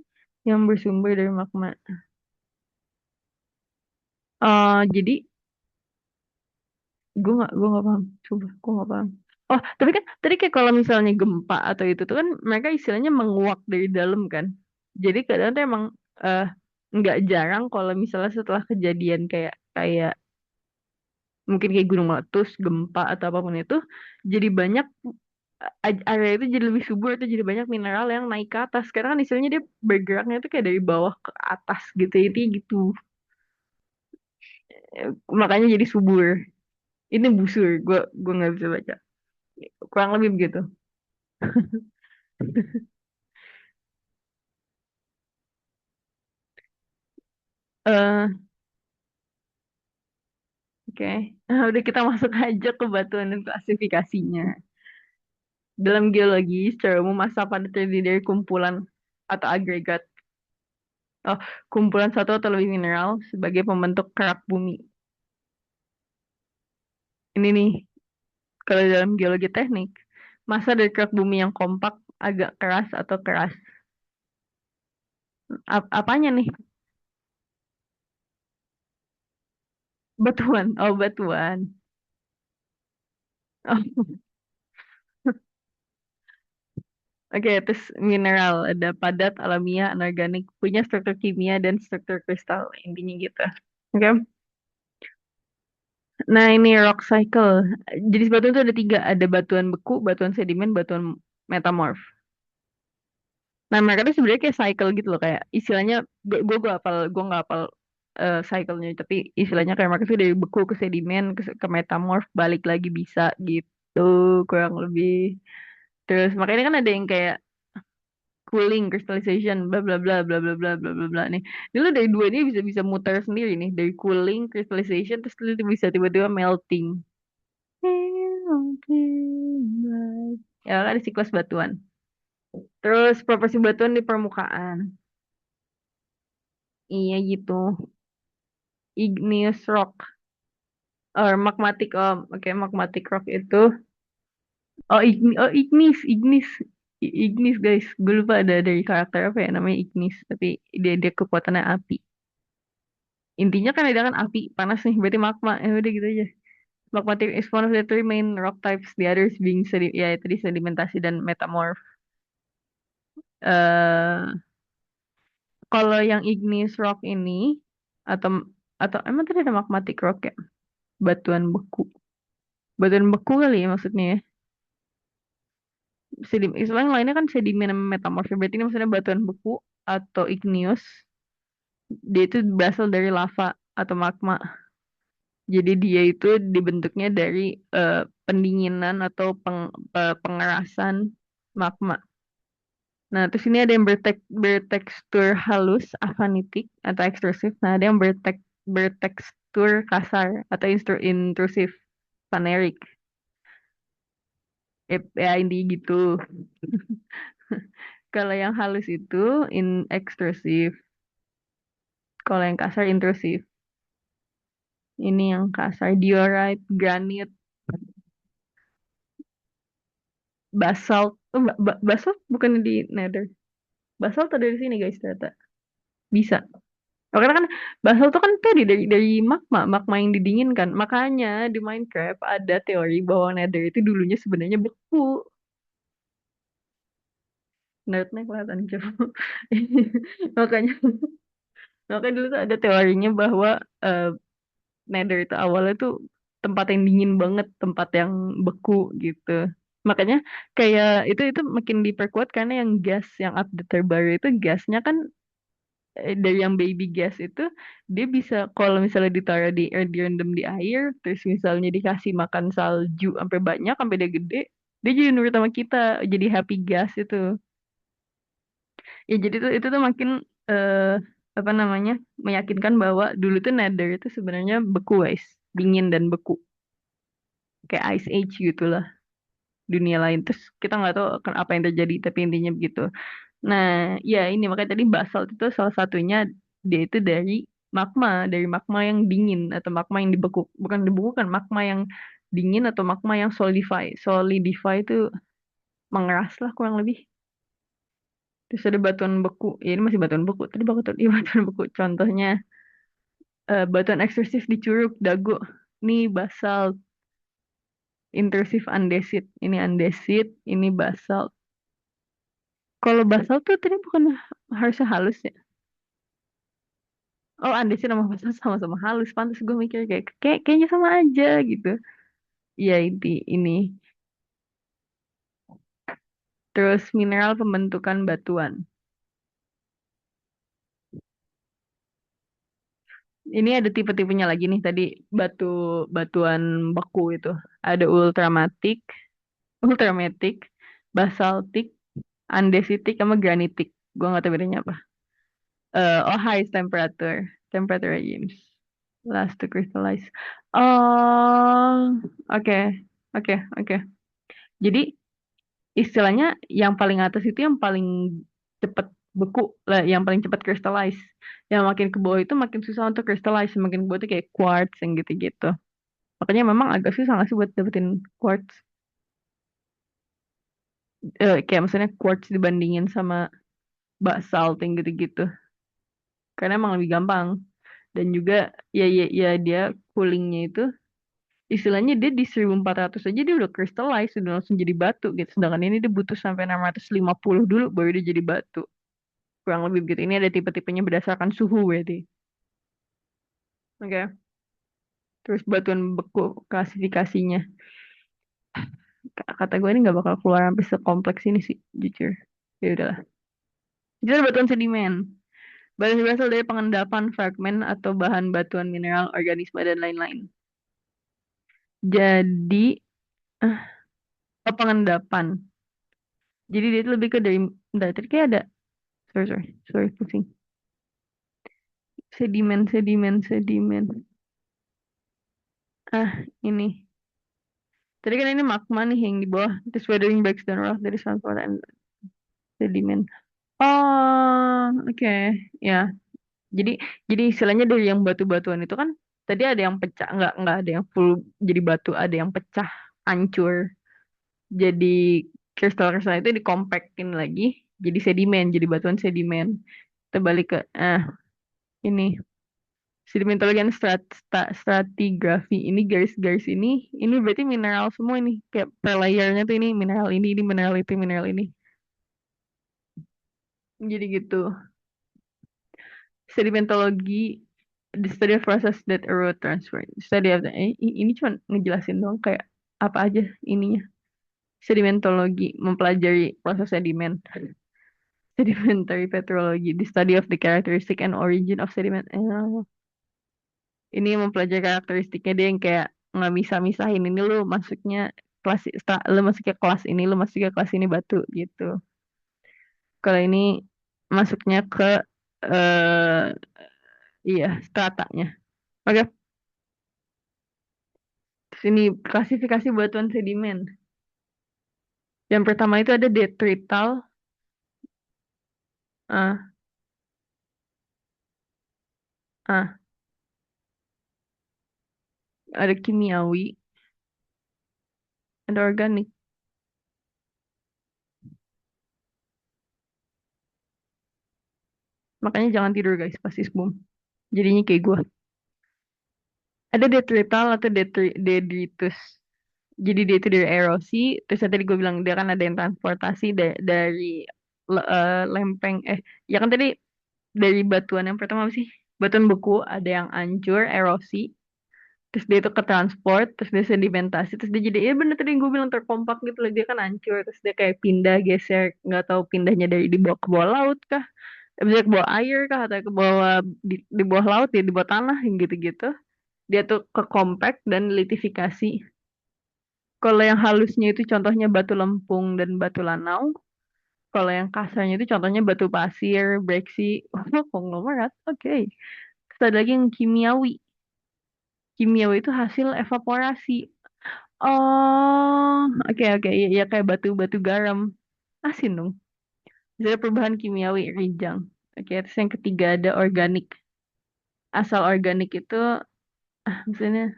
yang bersumber dari magma. Jadi gue nggak paham. Coba gue nggak paham. Oh, tapi kan tadi kayak kalau misalnya gempa atau itu tuh kan mereka istilahnya menguak dari dalam kan. Jadi kadang tuh emang eh, nggak jarang kalau misalnya setelah kejadian kayak kayak mungkin kayak gunung meletus, gempa atau apapun itu, jadi banyak area itu jadi lebih subur itu jadi banyak mineral yang naik ke atas. Karena kan istilahnya dia bergeraknya itu kayak dari bawah ke atas gitu, itu gitu. Makanya jadi subur. Ini busur. Gue nggak bisa baca. Kurang lebih begitu. eh Oke. Nah, udah kita masuk aja ke batuan dan klasifikasinya. Dalam geologi, secara umum asap padat terdiri dari kumpulan atau agregat. Oh, kumpulan satu atau lebih mineral sebagai pembentuk kerak bumi. Ini nih, kalau dalam geologi teknik, massa dari kerak bumi yang kompak, agak keras atau keras. Apanya nih? Batuan. Oh, batuan. Oh, oke, terus mineral. Ada padat, alamiah, anorganik. Punya struktur kimia dan struktur kristal. Intinya gitu. Oke. Nah, ini rock cycle. Jenis batuan itu ada tiga. Ada batuan beku, batuan sedimen, batuan metamorf. Nah, mereka tuh sebenarnya kayak cycle gitu loh. Kayak istilahnya, gue nggak hafal cycle-nya. Tapi istilahnya kayak mereka tuh dari beku ke sedimen, ke metamorf, balik lagi bisa gitu. Kurang lebih. Terus makanya kan ada yang kayak cooling, crystallization, bla bla bla bla bla bla bla bla bla nih. Ini lo dari dua ini bisa bisa muter sendiri nih. Dari cooling, crystallization, terus lo bisa tiba-tiba melting. Ya kan ada siklus batuan. Terus proporsi batuan di permukaan. Iya gitu. Igneous rock. Magmatic. Oke, magmatic rock itu. Ignis. Ignis guys. Gue lupa ada dari karakter apa ya namanya Ignis. Tapi dia kekuatannya api. Intinya kan ada kan api panas nih. Berarti magma. Udah gitu aja. Magmatic is one of the three main rock types. The others being ya itu di sedimentasi dan metamorph. eh Kalau yang igneous rock ini atau atau emang tadi ada magmatic rock ya? Batuan beku. Batuan beku kali ya maksudnya ya. Istilah yang lainnya kan sedimen sama metamorf. Berarti ini maksudnya batuan beku atau igneous. Dia itu berasal dari lava atau magma. Jadi dia itu dibentuknya dari pendinginan atau pengerasan magma. Nah, terus ini ada yang bertekstur halus, aphanitic atau ekstrusif. Nah, ada yang bertekstur kasar atau intrusif, phanerik. Ya intinya gitu. Kalau yang halus itu ekstrusif. Kalau yang kasar intrusif. Ini yang kasar diorite, granit, basalt. Oh, basalt bukan di nether. Basalt ada di sini guys ternyata. Bisa. Oh, karena kan basalt itu kan tadi dari magma, magma yang didinginkan. Makanya di Minecraft ada teori bahwa nether itu dulunya sebenarnya beku. Nerdnya kelihatan coba. Makanya makanya dulu tuh ada teorinya bahwa eh, nether itu awalnya tuh tempat yang dingin banget, tempat yang beku gitu. Makanya kayak itu makin diperkuat karena yang gas yang update terbaru itu gasnya kan dari yang baby gas itu dia bisa kalau misalnya ditaruh direndam di air terus misalnya dikasih makan salju sampai banyak sampai dia gede dia jadi nurut sama kita jadi happy gas itu ya jadi itu tuh makin eh, apa namanya meyakinkan bahwa dulu tuh nether itu sebenarnya beku guys dingin dan beku kayak ice age gitu lah dunia lain terus kita nggak tahu akan apa yang terjadi tapi intinya begitu. Nah, ya ini makanya tadi basalt itu salah satunya dia itu dari magma yang dingin atau magma yang dibekuk, bukan dibekukan, magma yang dingin atau magma yang solidify. Solidify itu mengeras lah kurang lebih. Terus ada batuan beku. Ya ini masih batuan beku. Tadi batuan, iya batuan beku. Contohnya batuan ekstrusif di Curug, Dago. Ini basalt, intrusif andesit. Ini andesit, ini basalt. Kalau basalt tuh tadi bukan harusnya halus ya? Oh, andesit sama basalt sama-sama halus. Pantas gue mikir kayaknya sama aja gitu. Iya ini. Terus mineral pembentukan batuan. Ini ada tipe-tipenya lagi nih tadi batuan beku itu. Ada ultramatic, basaltic, andesitic sama granitic. Gua nggak tahu bedanya apa. Highest temperature regimes. Last to crystallize. Oh, oke, oke. Jadi istilahnya yang paling atas itu yang paling cepat beku lah, yang paling cepat crystallize. Yang makin ke bawah itu makin susah untuk crystallize, makin ke bawah itu kayak quartz yang gitu-gitu. Makanya memang agak susah nggak sih buat dapetin quartz. Kayak maksudnya quartz dibandingin sama basalt yang gitu-gitu. Karena emang lebih gampang. Dan juga ya dia coolingnya itu istilahnya dia di 1400 aja dia udah crystallize, udah langsung jadi batu gitu. Sedangkan ini dia butuh sampai 650 dulu baru dia jadi batu. Kurang lebih begitu. Ini ada tipe-tipenya berdasarkan suhu berarti. Oke. Terus batuan beku klasifikasinya. Kata gue ini nggak bakal keluar sampai sekompleks ini sih, jujur. Ya udahlah. Itu ada batuan sedimen. Batuan berasal dari pengendapan fragmen atau bahan batuan mineral, organisme, dan lain-lain. Jadi, eh, pengendapan. Jadi dia itu lebih ke dari, bentar, tadi kayak ada, sorry, pusing. Sedimen. Ini. Tadi kan ini magma nih yang di bawah. Terus weathering breaks down rock dari sunflower and sedimen. Oh, oke. Ya, jadi istilahnya dari yang batu-batuan itu kan tadi ada yang pecah, nggak ada yang full jadi batu, ada yang pecah, hancur. Jadi kristal-kristal itu dikompaktin lagi jadi sedimen, jadi batuan sedimen. Kita balik ke ini sedimentologi dan stratigrafi. Ini garis-garis ini berarti mineral semua ini kayak per layernya tuh ini mineral itu, mineral ini. Jadi gitu. Sedimentologi, the study of process that erode transfer. Study of ini cuma ngejelasin dong kayak apa aja ininya. Sedimentologi mempelajari proses sedimen. Sedimentary petrology, the study of the characteristic and origin of sediment. Ini mempelajari karakteristiknya dia yang kayak nggak bisa misahin ini lu masuknya kelas lu masuk ke kelas ini, lu masuk ke kelas ini batu gitu. Kalau ini masuknya ke eh iya stratanya. Oke, sini klasifikasi batuan sedimen. Yang pertama itu ada detrital, ah, ah, ada kimiawi, ada organik. Makanya jangan tidur guys pas isbum. Jadinya kayak gue. Ada detrital atau detritus. Jadi dia itu dari erosi. Terus yang tadi gue bilang dia kan ada yang transportasi dari lempeng. Ya kan tadi dari batuan yang pertama apa sih? Batuan beku ada yang hancur, erosi. Terus dia itu ke transport, terus dia sedimentasi, terus dia jadi, ya bener tadi yang gue bilang terkompak gitu loh, dia kan hancur, terus dia kayak pindah, geser, nggak tahu pindahnya dari di bawah ke bawah laut kah, bisa ke bawah air kah, atau ke bawah di bawah laut ya, di bawah tanah, yang gitu-gitu. Dia tuh ke compact dan litifikasi. Kalau yang halusnya itu contohnya batu lempung dan batu lanau. Kalau yang kasarnya itu contohnya batu pasir, breksi, konglomerat. Oke. Terus ada lagi yang kimiawi. Kimiawi itu hasil evaporasi. Oh, oke oke. Ya, ya kayak batu-batu garam. Asin dong. Jadi perubahan kimiawi Rijang. Oke, terus yang ketiga ada organik. Asal organik itu, misalnya,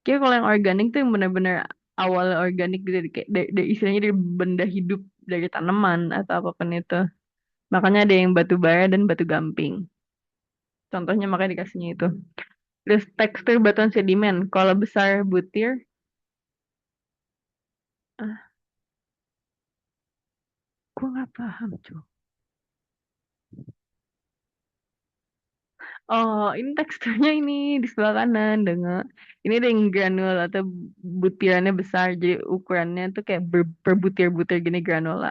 kayak kalau yang organik tuh yang benar-benar awal organik gitu, kayak istilahnya dari benda hidup, dari tanaman atau apapun itu. Makanya ada yang batu bara dan batu gamping. Contohnya makanya dikasihnya itu. Terus tekstur batuan sedimen. Kalau besar butir, ah, gue nggak paham cuy. Oh, ini teksturnya ini di sebelah kanan dengan ini ada yang granul atau butirannya besar, jadi ukurannya tuh kayak berbutir-butir gini granola.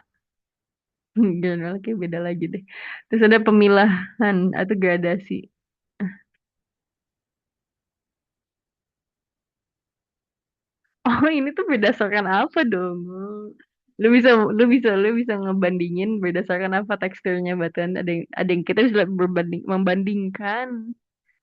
Granola kayak beda lagi deh. Terus ada pemilahan atau gradasi. Oh, ini tuh berdasarkan apa dong? Lu bisa ngebandingin berdasarkan apa teksturnya batuan. Ada yang kita bisa membandingkan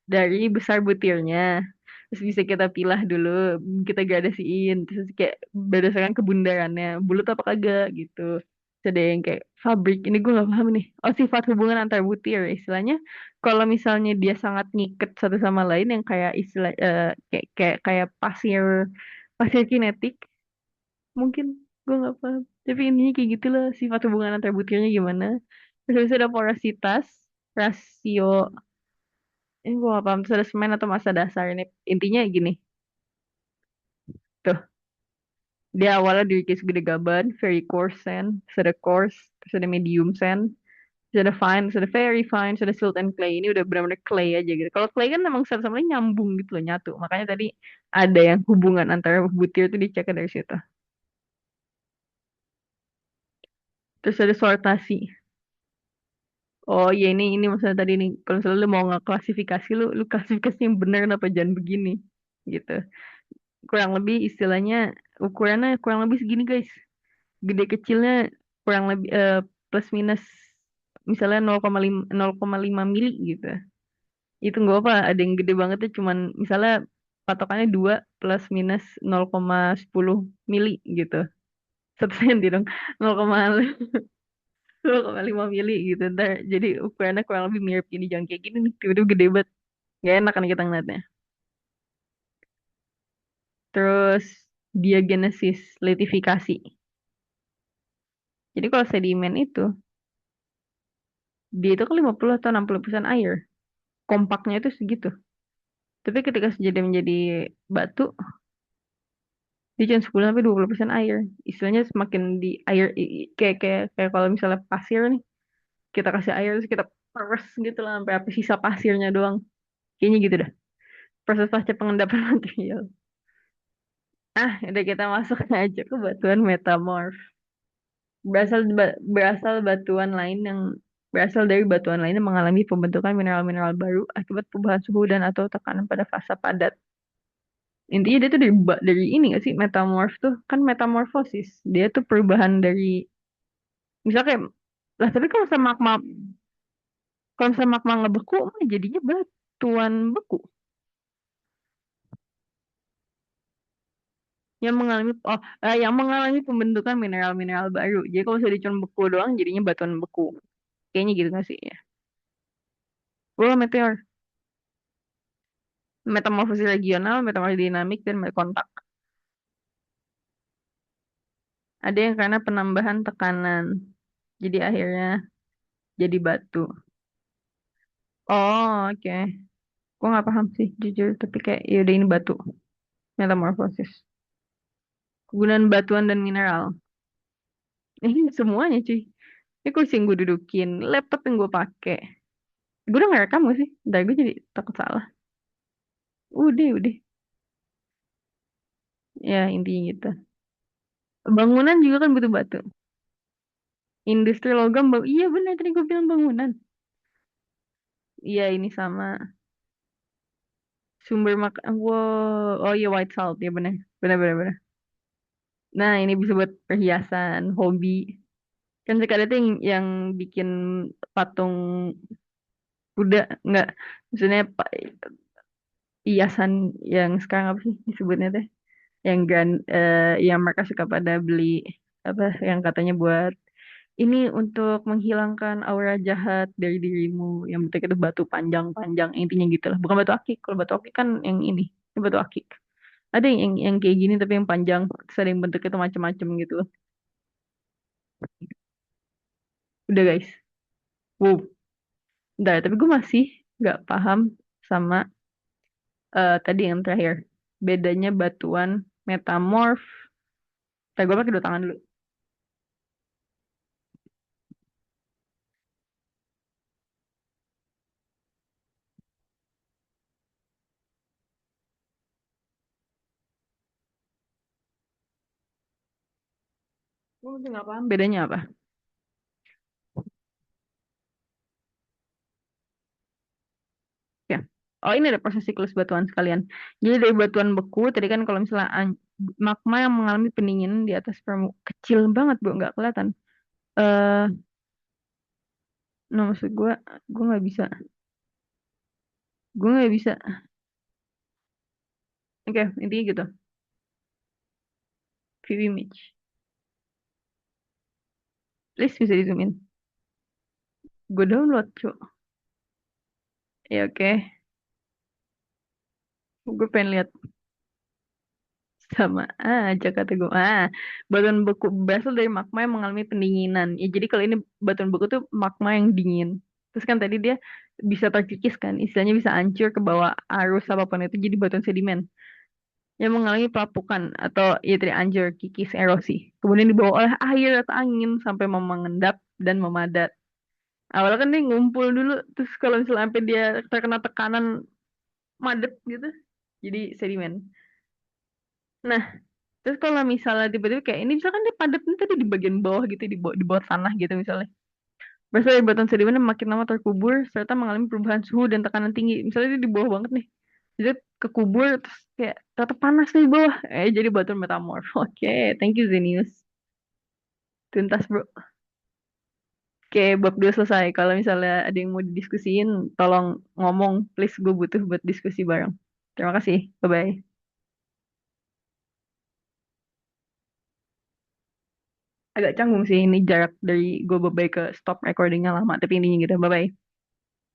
dari besar butirnya. Terus bisa kita pilah dulu, kita gradasiin, terus kayak berdasarkan kebundarannya, bulat apa kagak gitu. Terus ada yang kayak fabrik, ini gue gak paham nih. Oh, sifat hubungan antar butir, istilahnya kalau misalnya dia sangat ngiket satu sama lain yang kayak istilah kayak pasir pasir kinetik, mungkin gue gak paham. Tapi intinya kayak gitulah sifat hubungan antar butirnya gimana. Terus ada porositas, rasio. Ini gue gak paham, terus ada semen atau massa dasar ini. Intinya gini, tuh, dia awalnya dari segede gaban, very coarse sand, terus ada coarse, terus ada medium sand, terus ada fine, terus ada very fine, terus ada silt and clay. Ini udah benar-benar clay aja gitu. Kalau clay kan memang satu sama lain nyambung gitu loh, nyatu. Makanya tadi ada yang hubungan antara butir itu dicek dari situ. Terus ada sortasi. Oh iya, ini masalah tadi nih. Kalau misalnya lu mau ngeklasifikasi, lu klasifikasi yang benar apa jangan begini gitu. Kurang lebih istilahnya ukurannya kurang lebih segini guys. Gede kecilnya kurang lebih plus minus misalnya 0,5 0,5 mili gitu. Itu nggak apa, ada yang gede banget tuh cuman misalnya patokannya 2 plus minus 0,10 mili gitu. 1 senti dong. 0,5 mili gitu. Ntar, jadi ukurannya kurang lebih mirip ini, jangan kayak gini nih. Tiba-tiba gede banget. Gak enak kan kita ngeliatnya. Terus diagenesis, litifikasi. Jadi kalau sedimen itu, dia itu kan 50 atau 60% air. Kompaknya itu segitu. Tapi ketika sudah menjadi batu, dia cuma 10 sampai 20% air. Istilahnya semakin di air kayak kalau misalnya pasir nih, kita kasih air terus kita peres gitu lah sampai apa sisa pasirnya doang. Kayaknya gitu dah. Proses pasca pengendapan material. Udah kita masuk aja ke batuan metamorf. Berasal batuan lain yang berasal dari batuan lain yang mengalami pembentukan mineral-mineral baru akibat perubahan suhu dan atau tekanan pada fase padat. Intinya dia tuh dari ini gak sih metamorf tuh kan metamorfosis. Dia tuh perubahan dari Misal kayak, lah tapi kalau sama magma ngebeku, mah jadinya batuan beku. Yang mengalami pembentukan mineral-mineral baru. Jadi kalau sudah cuma beku doang, jadinya batuan beku. Kayaknya gitu nggak sih ya? Oh, meteor. Metamorfosis regional, metamorfosis dinamik, dan kontak. Ada yang karena penambahan tekanan. Jadi akhirnya jadi batu. Oh, oke. Gue nggak paham sih, jujur. Tapi kayak, yaudah ini batu. Metamorfosis. Kegunaan batuan dan mineral. Ini semuanya cuy. Ini kursi yang gue dudukin. Laptop yang gue pakai. Gue udah ngerekam gak sih? Ntar gue jadi takut salah. Udah. Ya, intinya gitu. Bangunan juga kan butuh batu. Industri logam, iya bener tadi gue bilang bangunan. Iya, ini sama sumber makan. Wow. Oh iya, white salt. Ya bener. Bener. Nah, ini bisa buat perhiasan, hobi. Kan suka ada tuh yang bikin patung kuda, enggak. Maksudnya hiasan yang sekarang apa sih disebutnya teh? Yang mereka suka pada beli apa yang katanya buat ini untuk menghilangkan aura jahat dari dirimu yang bentuk itu batu panjang-panjang intinya gitu lah. Bukan batu akik. Kalau batu akik kan yang ini batu akik. Ada yang kayak gini tapi yang panjang, terus ada yang bentuk itu macam-macam gitu. Udah guys. Wow. Bentar, tapi gue masih nggak paham sama tadi yang terakhir. Bedanya batuan metamorf. Gue pakai dua tangan dulu. Gue masih nggak paham bedanya apa. Ya. Oh ini ada proses siklus batuan sekalian. Jadi dari batuan beku, tadi kan kalau misalnya magma yang mengalami pendinginan di atas kecil banget bu, nggak kelihatan. Eh, nah maksud gue nggak bisa, gue nggak bisa. Oke, intinya gitu. View image. Please bisa di zoom in. Gue download cuy. Ya oke. Gue pengen lihat sama aja kata gue. Batuan beku berasal dari magma yang mengalami pendinginan. Ya jadi kalau ini batuan beku tuh magma yang dingin. Terus kan tadi dia bisa terkikis kan, istilahnya bisa hancur ke bawah arus apapun itu jadi batuan sedimen yang mengalami pelapukan atau ya tadi hancur, kikis, erosi. Kemudian dibawa oleh air atau angin sampai mengendap dan memadat. Awalnya kan dia ngumpul dulu, terus kalau misalnya sampai dia terkena tekanan madet gitu, jadi sedimen. Nah, terus kalau misalnya tiba-tiba kayak ini misalkan dia padatnya tadi di bagian bawah gitu di bawah tanah gitu misalnya. Berasal dari batuan sedimen yang makin lama terkubur serta mengalami perubahan suhu dan tekanan tinggi. Misalnya dia di bawah banget nih. Jadi kekubur terus kayak tetap panas nih di bawah. Jadi batuan metamorf. Oke, thank you Zenius. Tuntas bro. Oke, bab 2 selesai. Kalau misalnya ada yang mau didiskusiin, tolong ngomong. Please, gue butuh buat diskusi bareng. Terima kasih. Bye-bye. Agak canggung sih ini jarak dari gue bye ke stop recordingnya lama. Tapi intinya gitu. Bye-bye.